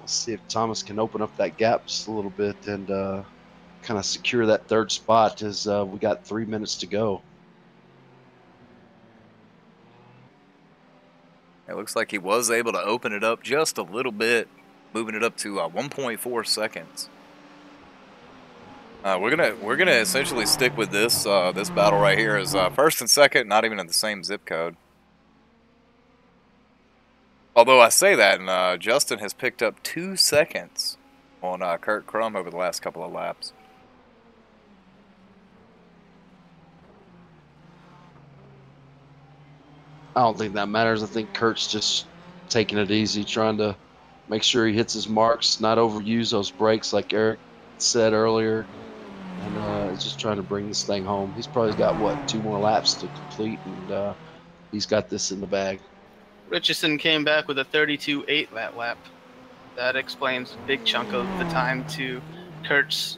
Let's see if Thomas can open up that gap just a little bit and kind of secure that 3rd spot as we got 3 minutes to go. It looks like he was able to open it up just a little bit, moving it up to 1.4 seconds. We're gonna essentially stick with this this battle right here as 1st and 2nd, not even in the same zip code. Although I say that, and Justin has picked up 2 seconds on Kurt Crum over the last couple of laps. I don't think that matters. I think Kurt's just taking it easy, trying to make sure he hits his marks, not overuse those brakes like Eric said earlier, and just trying to bring this thing home. He's probably got, what, 2 more laps to complete, and he's got this in the bag. Richardson came back with a 32.8 that lap. That explains a big chunk of the time to Kurt's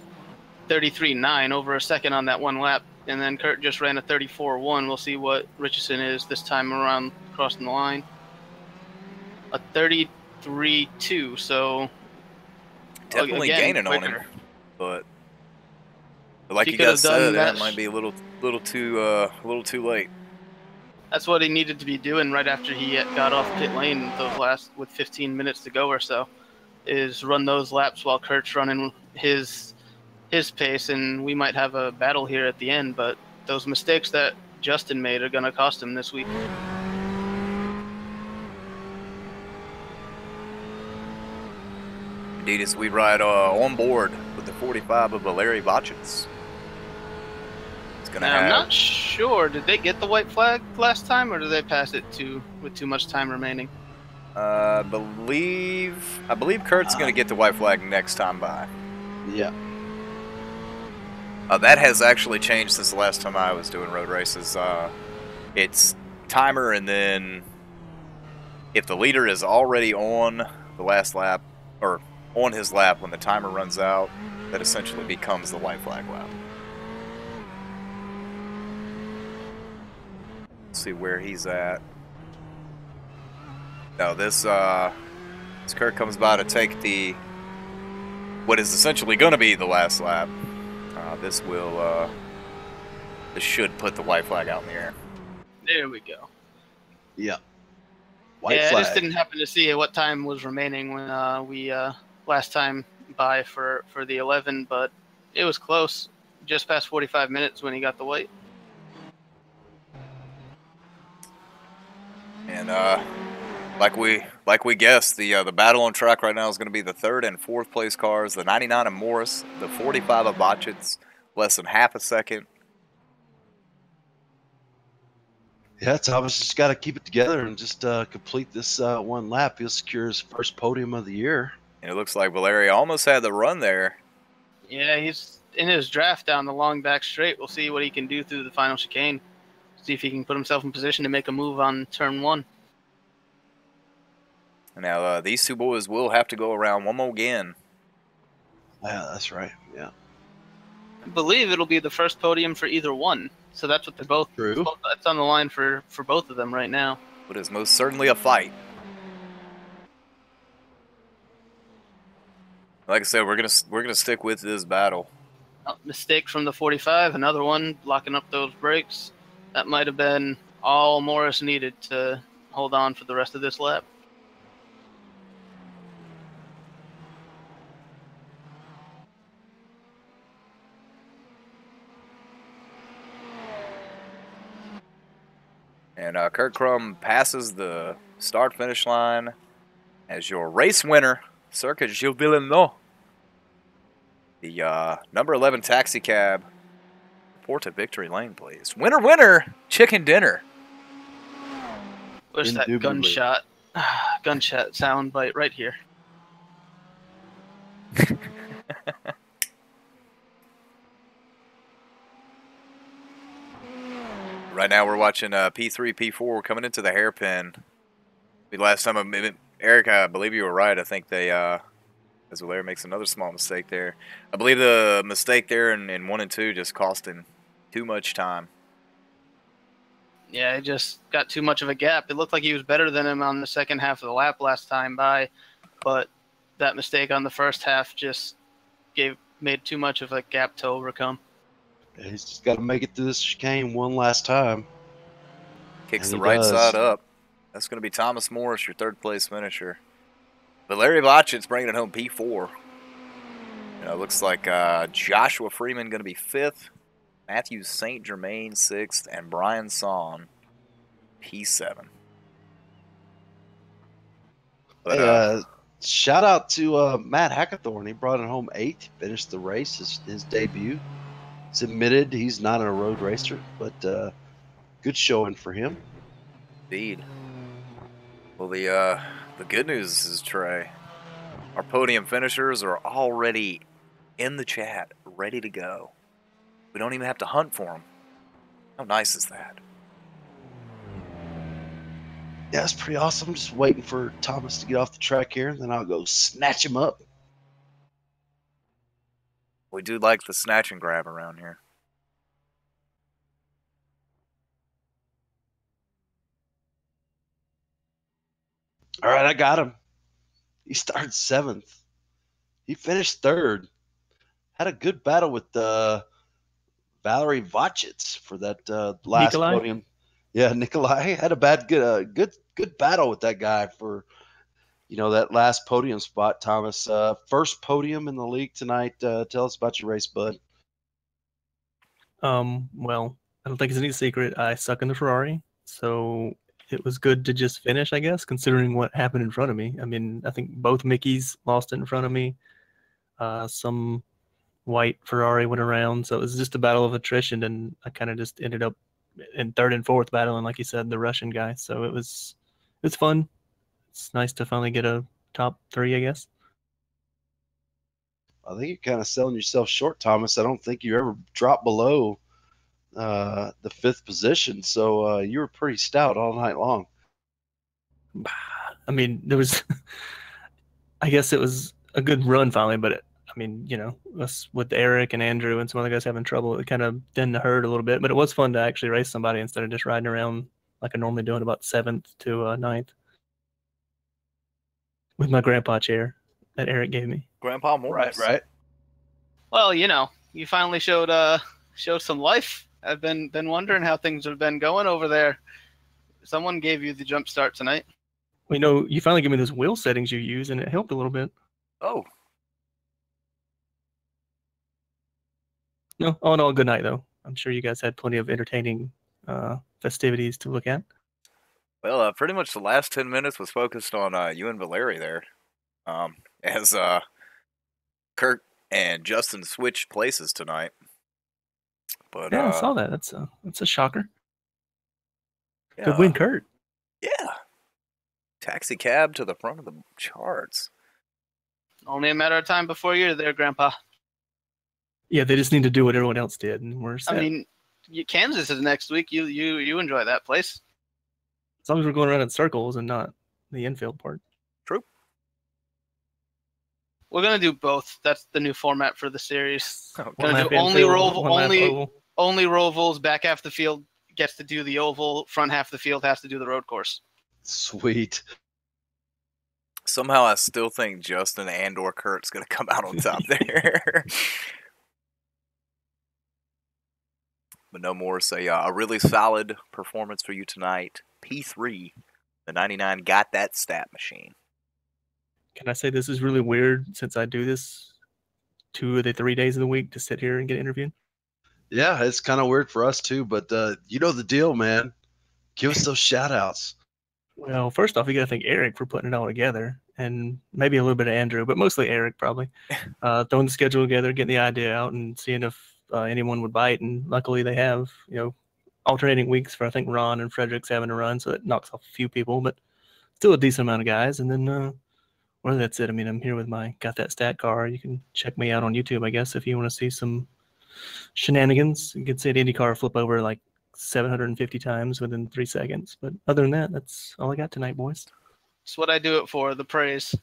33.9, over a second on that one lap. And then Kurt just ran a 34.1. We'll see what Richardson is this time around crossing the line. A 33.2, so definitely again, gaining quicker on him. But like you guys said, that might be a little too late. That's what he needed to be doing right after he got off pit lane with 15 minutes to go or so, is run those laps while Kurt's running his pace, and we might have a battle here at the end, but those mistakes that Justin made are going to cost him this week. Indeed, as we ride on board with the 45 of Valeri Vachitz. I'm not sure. Did they get the white flag last time, or did they pass it with too much time remaining? I believe Kurt's going to get the white flag next time by. Yeah. That has actually changed since the last time I was doing road races. It's timer, and then if the leader is already on the last lap, or on his lap when the timer runs out, that essentially becomes the white flag lap. Let's see where he's at. No, this Kurt comes by to take what is essentially going to be the last lap. This should put the white flag out in the air. There we go. Yeah. White yeah, flag. I just didn't happen to see what time was remaining when we last time by for the 11, but it was close. Just past 45 minutes when he got the white. And like we guessed, the battle on track right now is going to be the 3rd and 4th place cars, the 99 of Morris, the 45 of Botchitz, less than half a second. Yeah, Thomas just got to keep it together and just complete this one lap. He'll secure his first podium of the year. And it looks like Valeria almost had the run there. Yeah, he's in his draft down the long back straight. We'll see what he can do through the final chicane. See if he can put himself in position to make a move on turn 1. Now, these two boys will have to go around one more again. Yeah, that's right. Yeah. I believe it'll be the first podium for either one. So that's what they're both. True. That's on the line for both of them right now. But it's most certainly a fight. Like I said, we're gonna stick with this battle. Oh, mistake from the 45. Another one blocking up those brakes. That might have been all Morris needed to hold on for the rest of this lap. And Kurt Crum passes the start-finish line as your race winner, Circuit Gilles Villeneuve. The number 11 taxi cab. Report to victory lane, please. Winner, winner, chicken dinner. Where's that gunshot sound bite right here? Right now we're watching P3, P4. We're coming into the hairpin. The last time, Eric, I believe you were right. I think they, as Larry makes another small mistake there. I believe the mistake there in 1 and 2 just cost him too much time. Yeah, it just got too much of a gap. It looked like he was better than him on the second half of the lap last time by, but that mistake on the first half just made too much of a gap to overcome. Yeah, he's just got to make it through this chicane one last time. Kicks the right side up. That's going to be Thomas Morris, your 3rd place finisher. Valery Vachit's bringing it home P4. Looks like Joshua Freeman going to be 5th. Matthew St. Germain 6th, and Brian Son P7. But, hey, shout out to Matt Hackathorn. He brought it home 8th. Finished the race, his debut. It's admitted he's not a road racer, but good showing for him. Indeed. Well, the good news is, Trey, our podium finishers are already in the chat, ready to go. We don't even have to hunt for them. How nice is that? Yeah, it's pretty awesome. I'm just waiting for Thomas to get off the track here, and then I'll go snatch him up. We do like the snatch and grab around here. All right, I got him. He started 7th. He finished 3rd. Had a good battle with Valery Vachitz for that last podium. Yeah, Nikolai had a good battle with that guy for that last podium spot. Thomas, first podium in the league tonight. Tell us about your race, bud. Well, I don't think it's any secret. I suck in the Ferrari, so it was good to just finish, I guess, considering what happened in front of me. I mean, I think both Mickeys lost it in front of me. Some white Ferrari went around, so it was just a battle of attrition, and I kind of just ended up in 3rd and 4th battling, like you said, the Russian guy. So it's fun. It's nice to finally get a top 3, I guess. I think you're kind of selling yourself short, Thomas. I don't think you ever dropped below the 5th position, so you were pretty stout all night long. I mean, there was, I guess it was a good run finally, but I mean, us with Eric and Andrew and some other guys having trouble, it kind of didn't hurt a little bit. But it was fun to actually race somebody instead of just riding around like I normally do, about 7th to 9th with my grandpa chair that Eric gave me. Grandpa Morris. Right. Well, you finally showed some life. I've been wondering how things have been going over there. Someone gave you the jump start tonight. Well, you finally gave me those wheel settings you use, and it helped a little bit. Oh. No, all in all, good night, though. I'm sure you guys had plenty of entertaining festivities to look at. Well, pretty much the last 10 minutes was focused on you and Valeri there. As Kurt and Justin switched places tonight. But yeah, I saw that. That's a shocker. Yeah, Good win, Kurt. Yeah. Taxi cab to the front of the charts. Only a matter of time before you're there, Grandpa. Yeah, they just need to do what everyone else did, and we're set. I mean, Kansas is next week. You enjoy that place. As long as we're going around in circles and not the infield part. True. We're gonna do both. That's the new format for the series. Okay. Gonna do only Rovals. Back half the field gets to do the oval. Front half of the field has to do the road course. Sweet. Somehow I still think Justin and/or Kurt's going to come out on top there. But no more. So, yeah, a really solid performance for you tonight. P3, the 99 got that stat machine. Can I say this is really weird since I do this 2 of the 3 days of the week to sit here and get interviewed? Yeah, it's kind of weird for us too, but you know the deal, man. Give us those shout outs. Well, first off, you got to thank Eric for putting it all together, and maybe a little bit of Andrew, but mostly Eric probably. Throwing the schedule together, getting the idea out, and seeing if anyone would bite, and luckily they have. Alternating weeks for I think Ron and Frederick's having a run, so it knocks off a few people, but still a decent amount of guys. And then, well, that's it. I mean, I'm here with my Got That Stat car. You can check me out on YouTube, I guess, if you want to see some shenanigans. You can see an IndyCar flip over like 750 times within 3 seconds. But other than that, that's all I got tonight, boys. That's what I do it for, the praise.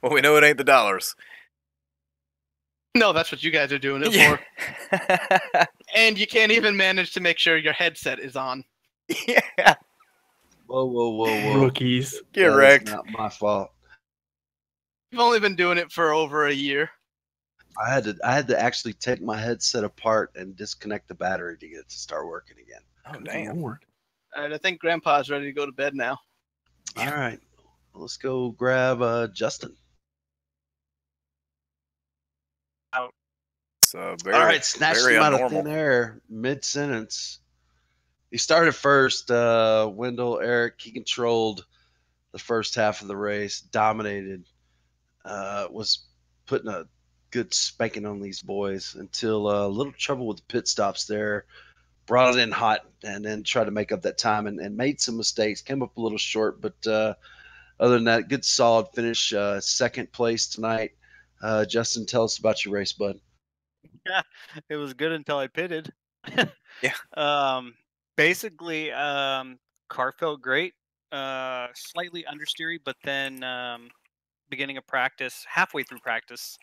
Well, we know it ain't the dollars. No, that's what you guys are doing it for. And you can't even manage to make sure your headset is on. Yeah. Whoa. Rookies. Get wrecked. Not my fault. You've only been doing it for over a year. I had to actually take my headset apart and disconnect the battery to get it to start working again. Oh, Good damn. Lord. All right, I think Grandpa's ready to go to bed now. All right. Let's go grab Justin. So All right, snatched him out of thin air mid-sentence. He started first. Wendell, Eric, he controlled the first half of the race, dominated, was putting a good spanking on these boys until a little trouble with the pit stops there. Brought it in hot and then tried to make up that time and made some mistakes. Came up a little short, but other than that, good solid finish. Second place tonight. Justin, tell us about your race, bud. Yeah, it was good until I pitted. Yeah. Basically, car felt great. Slightly understeery, but then beginning of practice, halfway through practice,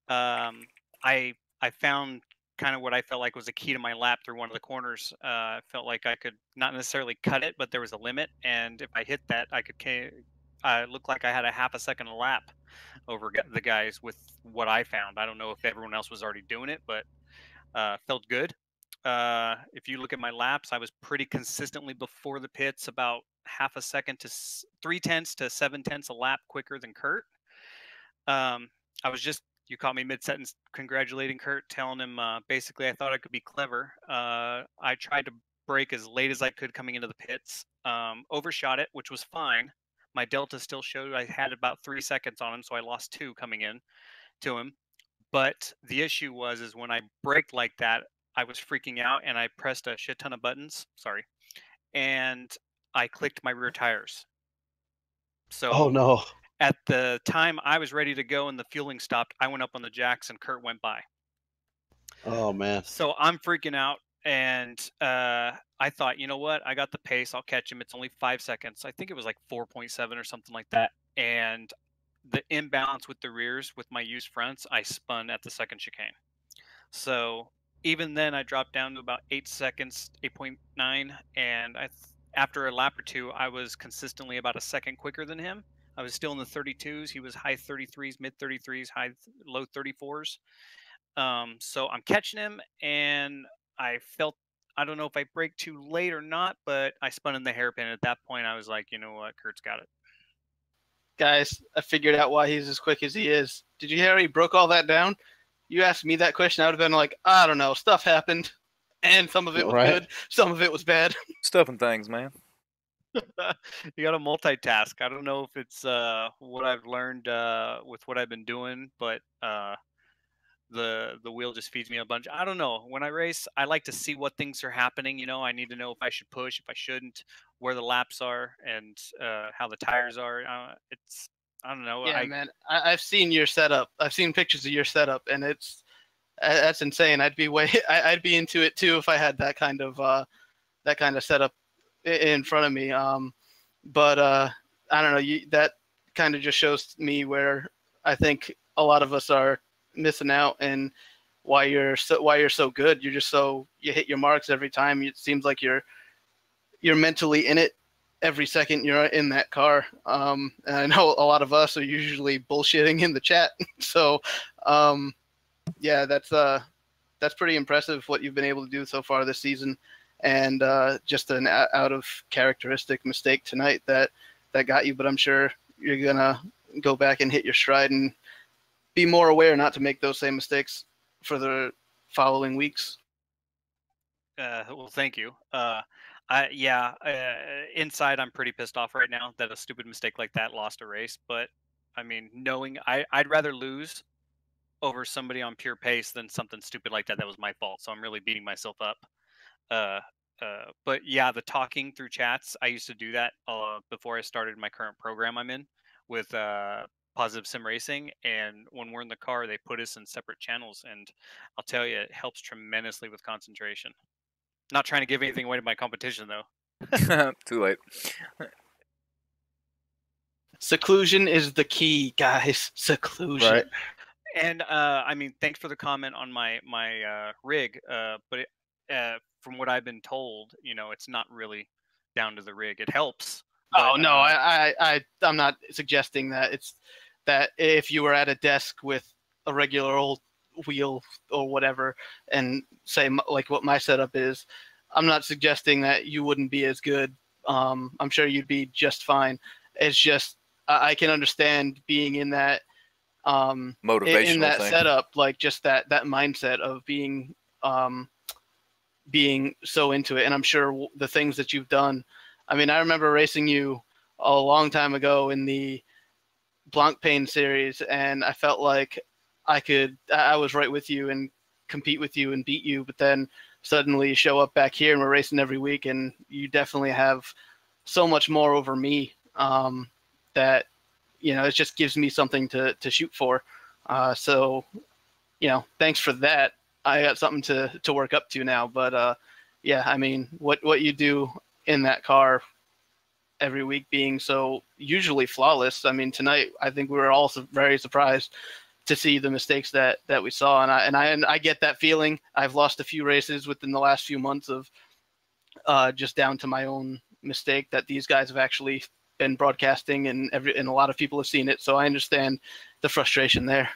I found kind of what I felt like was a key to my lap through one of the corners. Felt like I could not necessarily cut it, but there was a limit, and if I hit that, I looked like I had a half a second a lap over the guys with what I found. I don't know if everyone else was already doing it, but felt good. If you look at my laps, I was pretty consistently before the pits, about half a second to 0.3 to 0.7 a lap quicker than Kurt. You caught me mid-sentence congratulating Kurt, telling him basically I thought I could be clever. I tried to brake as late as I could coming into the pits, overshot it, which was fine. My delta still showed I had about 3 seconds on him, so I lost 2 coming in to him. But the issue is when I braked like that, I was freaking out and I pressed a shit ton of buttons. Sorry. And I clicked my rear tires. So Oh, no. at the time I was ready to go and the fueling stopped, I went up on the jacks and Kurt went by. Oh man. So I'm freaking out, and I thought, you know what? I got the pace. I'll catch him. It's only 5 seconds. I think it was like 4.7 or something like that. And the imbalance with the rears with my used fronts, I spun at the second chicane. So even then, I dropped down to about 8 seconds, 8.9, and after a lap or two, I was consistently about a second quicker than him. I was still in the 32s. He was high 33s, mid 33s, low 34s. So I'm catching him, and I don't know if I brake too late or not, but I spun in the hairpin. At that point, I was like, you know what, Kurt's got it. Guys, I figured out why he's as quick as he is. Did you hear how he broke all that down? You asked me that question, I would have been like, I don't know, stuff happened, and some of it was good, some of it was bad. Stuff and things, man. You got to multitask. I don't know if it's what I've learned with what I've been doing, but the wheel just feeds me a bunch. I don't know. When I race, I like to see what things are happening. You know, I need to know if I should push, if I shouldn't, where the laps are, and how the tires are. I don't know. Yeah, man. I've seen your setup. I've seen pictures of your setup, and that's insane. I'd be into it too if I had that kind of setup in front of me. But I don't know. That kind of just shows me where I think a lot of us are missing out, and why you're so good. You hit your marks every time. It seems like you're mentally in it every second you're in that car. And I know a lot of us are usually bullshitting in the chat. So yeah, that's pretty impressive what you've been able to do so far this season, and just an out of characteristic mistake tonight that got you. But I'm sure you're gonna go back and hit your stride and be more aware not to make those same mistakes for the following weeks. Well, thank you. Inside, I'm pretty pissed off right now that a stupid mistake like that lost a race. But I mean, knowing I'd rather lose over somebody on pure pace than something stupid like that was my fault. So I'm really beating myself up. But yeah, the talking through chats, I used to do that before I started my current program I'm in with Positive Sim Racing. And when we're in the car, they put us in separate channels, and I'll tell you, it helps tremendously with concentration. Not trying to give anything away to my competition, though. Too late. Seclusion is the key, guys. Seclusion. Right. And I mean, thanks for the comment on my rig. But from what I've been told, you know, it's not really down to the rig. It helps. But, oh no, I'm not suggesting that. It's that if you were at a desk with a regular old wheel or whatever, and say like what my setup is, I'm not suggesting that you wouldn't be as good. I'm sure you'd be just fine. It's just I can understand being in that motivational in that thing. Setup, like just that mindset of being so into it. And I'm sure the things that you've done. I mean, I remember racing you a long time ago in the Blancpain series, and I felt like I was right with you and compete with you and beat you, but then suddenly you show up back here and we're racing every week, and you definitely have so much more over me that, you know, it just gives me something to shoot for. So, you know, thanks for that. I got something to work up to now. But yeah, I mean, what you do in that car every week being so usually flawless. I mean, tonight I think we were all very surprised to see the mistakes that we saw, and I get that feeling. I've lost a few races within the last few months of just down to my own mistake that these guys have actually been broadcasting, and a lot of people have seen it. So I understand the frustration there.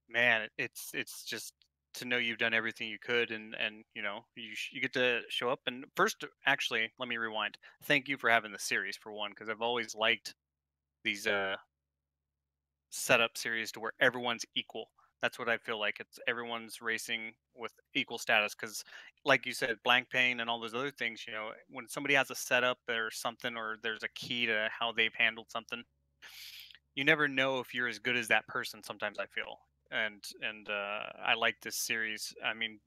Man, it's just to know you've done everything you could, and you know, you get to show up. And first, actually, let me rewind. Thank you for having the series, for one, because I've always liked these setup series to where everyone's equal. That's what I feel like. It's everyone's racing with equal status, because like you said, Blancpain and all those other things, you know, when somebody has a setup or something, or there's a key to how they've handled something, you never know if you're as good as that person. Sometimes I feel, and I like this series. I mean,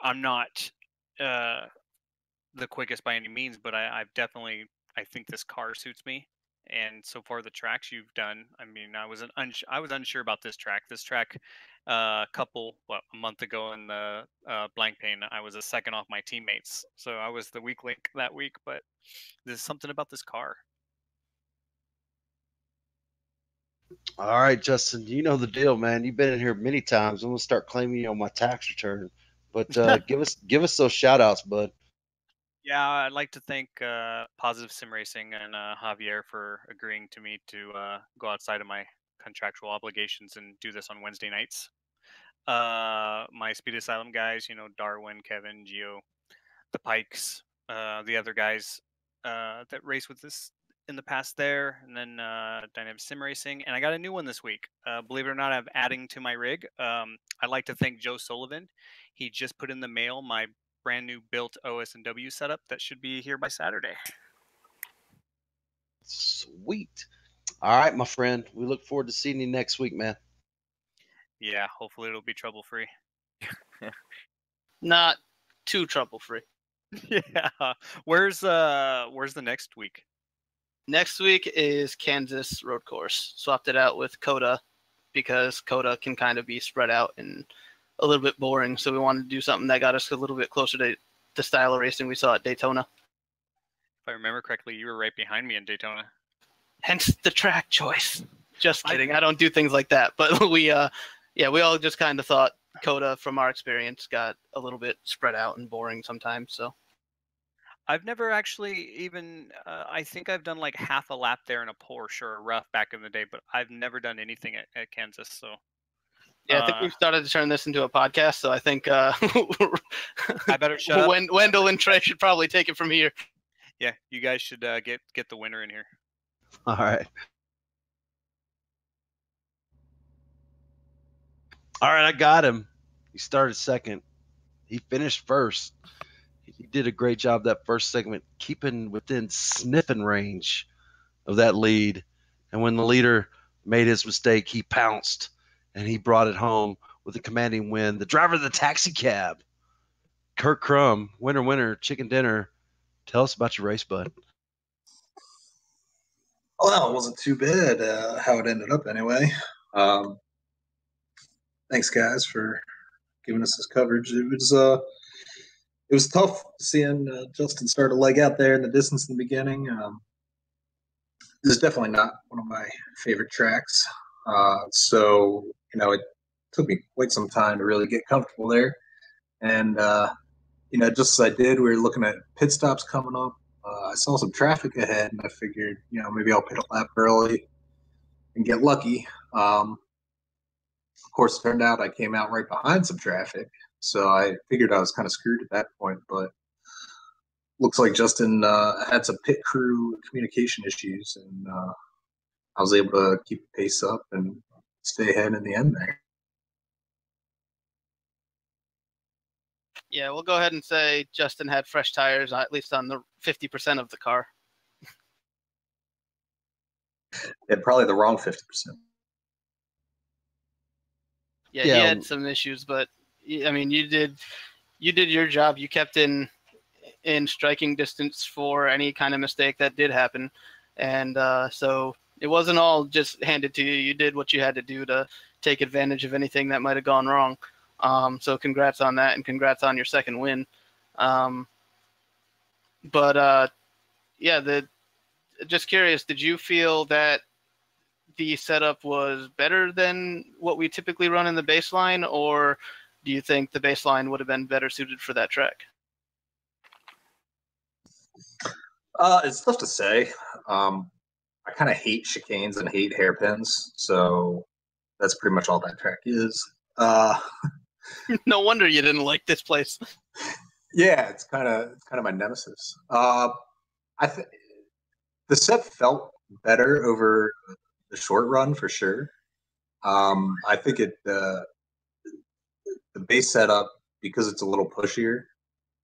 I'm not the quickest by any means, but I've definitely, I think this car suits me, And so far, the tracks you've done, I mean, I was unsure about this track. This track, a month ago in the blank pane, I was a second off my teammates, so I was the weak link that week. But there's something about this car. All right, Justin, you know the deal, man. You've been in here many times. I'm gonna start claiming you on my tax return, but give us those shout outs, bud. Yeah, I'd like to thank Positive Sim Racing and Javier for agreeing to me to go outside of my contractual obligations and do this on Wednesday nights. My Speed Asylum guys, Darwin, Kevin, Gio, the Pikes, the other guys that race with this in the past there, and then Dynamic Sim Racing. And I got a new one this week. Believe it or not, I'm adding to my rig. I'd like to thank Joe Sullivan. He just put in the mail my brand new built OS&W setup that should be here by Saturday. Sweet. All right, my friend. We look forward to seeing you next week, man. Yeah, hopefully it'll be trouble free. Not too trouble free. Yeah. Where's the next week? Next week is Kansas road course. Swapped it out with COTA because COTA can kind of be spread out and a little bit boring. So we wanted to do something that got us a little bit closer to the style of racing we saw at Daytona. If I remember correctly, you were right behind me in Daytona. Hence the track choice. Just kidding. I don't do things like that. But we all just kind of thought COTA, from our experience, got a little bit spread out and boring sometimes. So I've never actually even, I think I've done like half a lap there in a Porsche or a rough back in the day, but I've never done anything at Kansas. So yeah, I think we've started to turn this into a podcast. So I think I better shut up. Wendell and Trey should probably take it from here. Yeah, you guys should get the winner in here. All right. All right, I got him. He started second. He finished first. He did a great job that first segment, keeping within sniffing range of that lead. And when the leader made his mistake, he pounced and he brought it home with a commanding win. The driver of the taxi cab, Kurt Crum, winner, chicken dinner. Tell us about your race, bud. Well, it wasn't too bad how it ended up anyway. Thanks, guys, for giving us this coverage. It was tough seeing Justin start a leg out there in the distance in the beginning. This is definitely not one of my favorite tracks. So, it took me quite some time to really get comfortable there. And, just as I did, we were looking at pit stops coming up. I saw some traffic ahead, and I figured, maybe I'll pit a lap early and get lucky. Of course, it turned out I came out right behind some traffic, so I figured I was kind of screwed at that point. But looks like Justin had some pit crew communication issues, and I was able to keep the pace up and stay ahead in the end there. Yeah, we'll go ahead and say Justin had fresh tires, at least on the 50% of the car. And probably the wrong 50%. Yeah, he had some issues, but I mean, you did your job. You kept in striking distance for any kind of mistake that did happen, and so it wasn't all just handed to you. You did what you had to do to take advantage of anything that might have gone wrong. So congrats on that, and congrats on your second win. Just curious, did you feel that the setup was better than what we typically run in the baseline, or do you think the baseline would have been better suited for that track? It's tough to say. I kind of hate chicanes and hate hairpins, so that's pretty much all that track is. No wonder you didn't like this place. Yeah, it's kind of my nemesis. I think the set felt better over the short run for sure. I think the base setup, because it's a little pushier,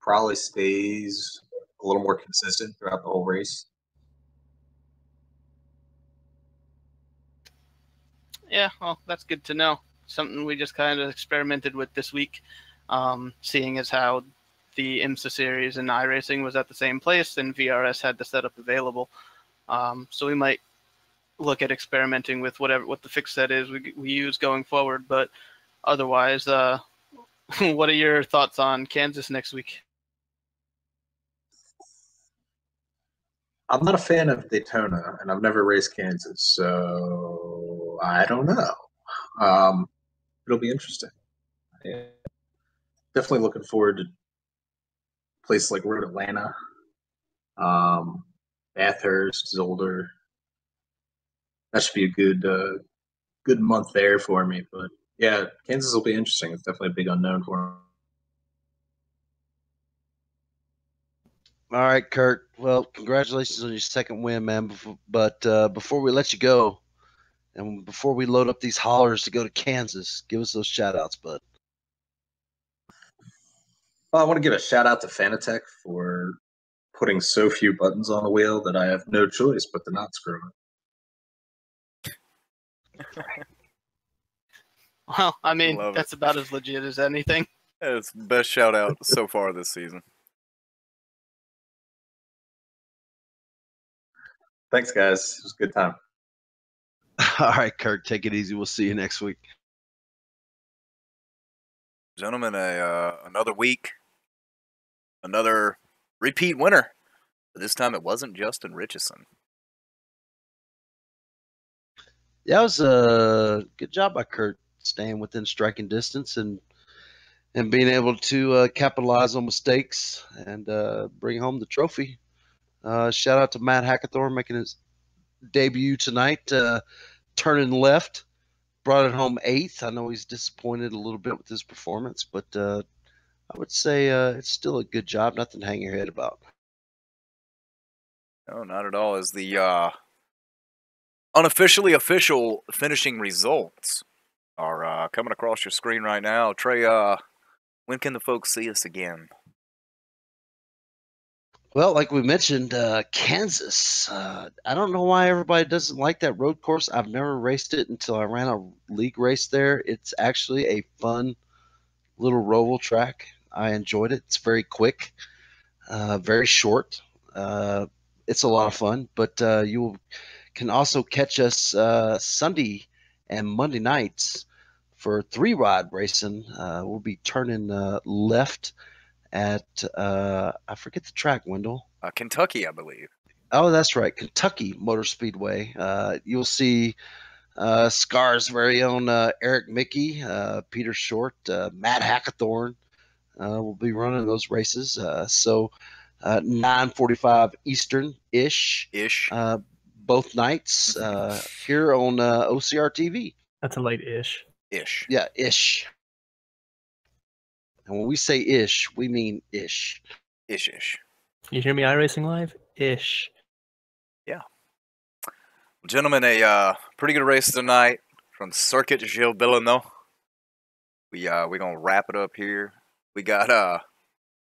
probably stays a little more consistent throughout the whole race. Yeah, well, that's good to know. Something we just kind of experimented with this week, seeing as how the IMSA series and iRacing was at the same place and VRS had the setup available. So we might look at experimenting with what the fix set is we use going forward. But otherwise, what are your thoughts on Kansas next week? I'm not a fan of Daytona, and I've never raced Kansas, so I don't know. It'll be interesting. Yeah. Definitely looking forward to places like Road Atlanta, Bathurst, Zolder. That should be a good month there for me. But yeah, Kansas will be interesting. It's definitely a big unknown for me. All right, Kurt. Well, congratulations on your second win, man. But before we let you go, and before we load up these haulers to go to Kansas, give us those shout outs, bud. Well, I want to give a shout out to Fanatec for putting so few buttons on the wheel that I have no choice but to not screw it. Well, I mean, Love that's about as legit as anything. It's the best shout out so far this season. Thanks, guys. It was a good time. All right, Kurt. Take it easy. We'll see you next week. Gentlemen, another week, another repeat winner. But this time it wasn't Justin Richardson. Yeah, it was a good job by Kurt staying within striking distance and being able to capitalize on mistakes and bring home the trophy. Shout out to Matt Hackathorn making his debut tonight, turning left, brought it home 8th. I know he's disappointed a little bit with his performance, but I would say it's still a good job. Nothing to hang your head about. No, not at all. As the unofficially official finishing results are coming across your screen right now. Trey, when can the folks see us again? Well, like we mentioned, Kansas. I don't know why everybody doesn't like that road course. I've never raced it until I ran a league race there. It's actually a fun little roval track. I enjoyed it. It's very quick, very short. It's a lot of fun, but you can also catch us Sunday and Monday nights for 3-rod racing. We'll be turning left at I forget the track, Wendell. Kentucky, I believe. Oh, that's right, Kentucky Motor Speedway. You'll see Scar's very own Eric Mickey, Peter Short, Matt Hackathorn will be running those races. So 9:45 Eastern ish. Both nights here on OCR TV. That's a late ish. Ish. Yeah, ish. And when we say ish, we mean ish. Ish. You hear me iRacing Live? Ish. Yeah. Well, gentlemen, a pretty good race tonight from Circuit Gilles Villeneuve. We're gonna wrap it up here. We got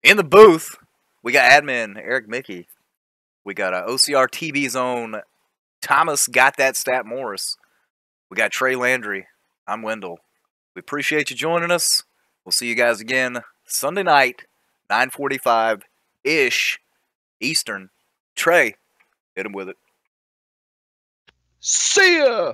in the booth, we got admin Eric Mickey. We got OCR TV's own Thomas Got That Stat Morris. We got Trey Landry. I'm Wendell. We appreciate you joining us. We'll see you guys again Sunday night, 9:45-ish Eastern. Trey, hit him with it. See ya!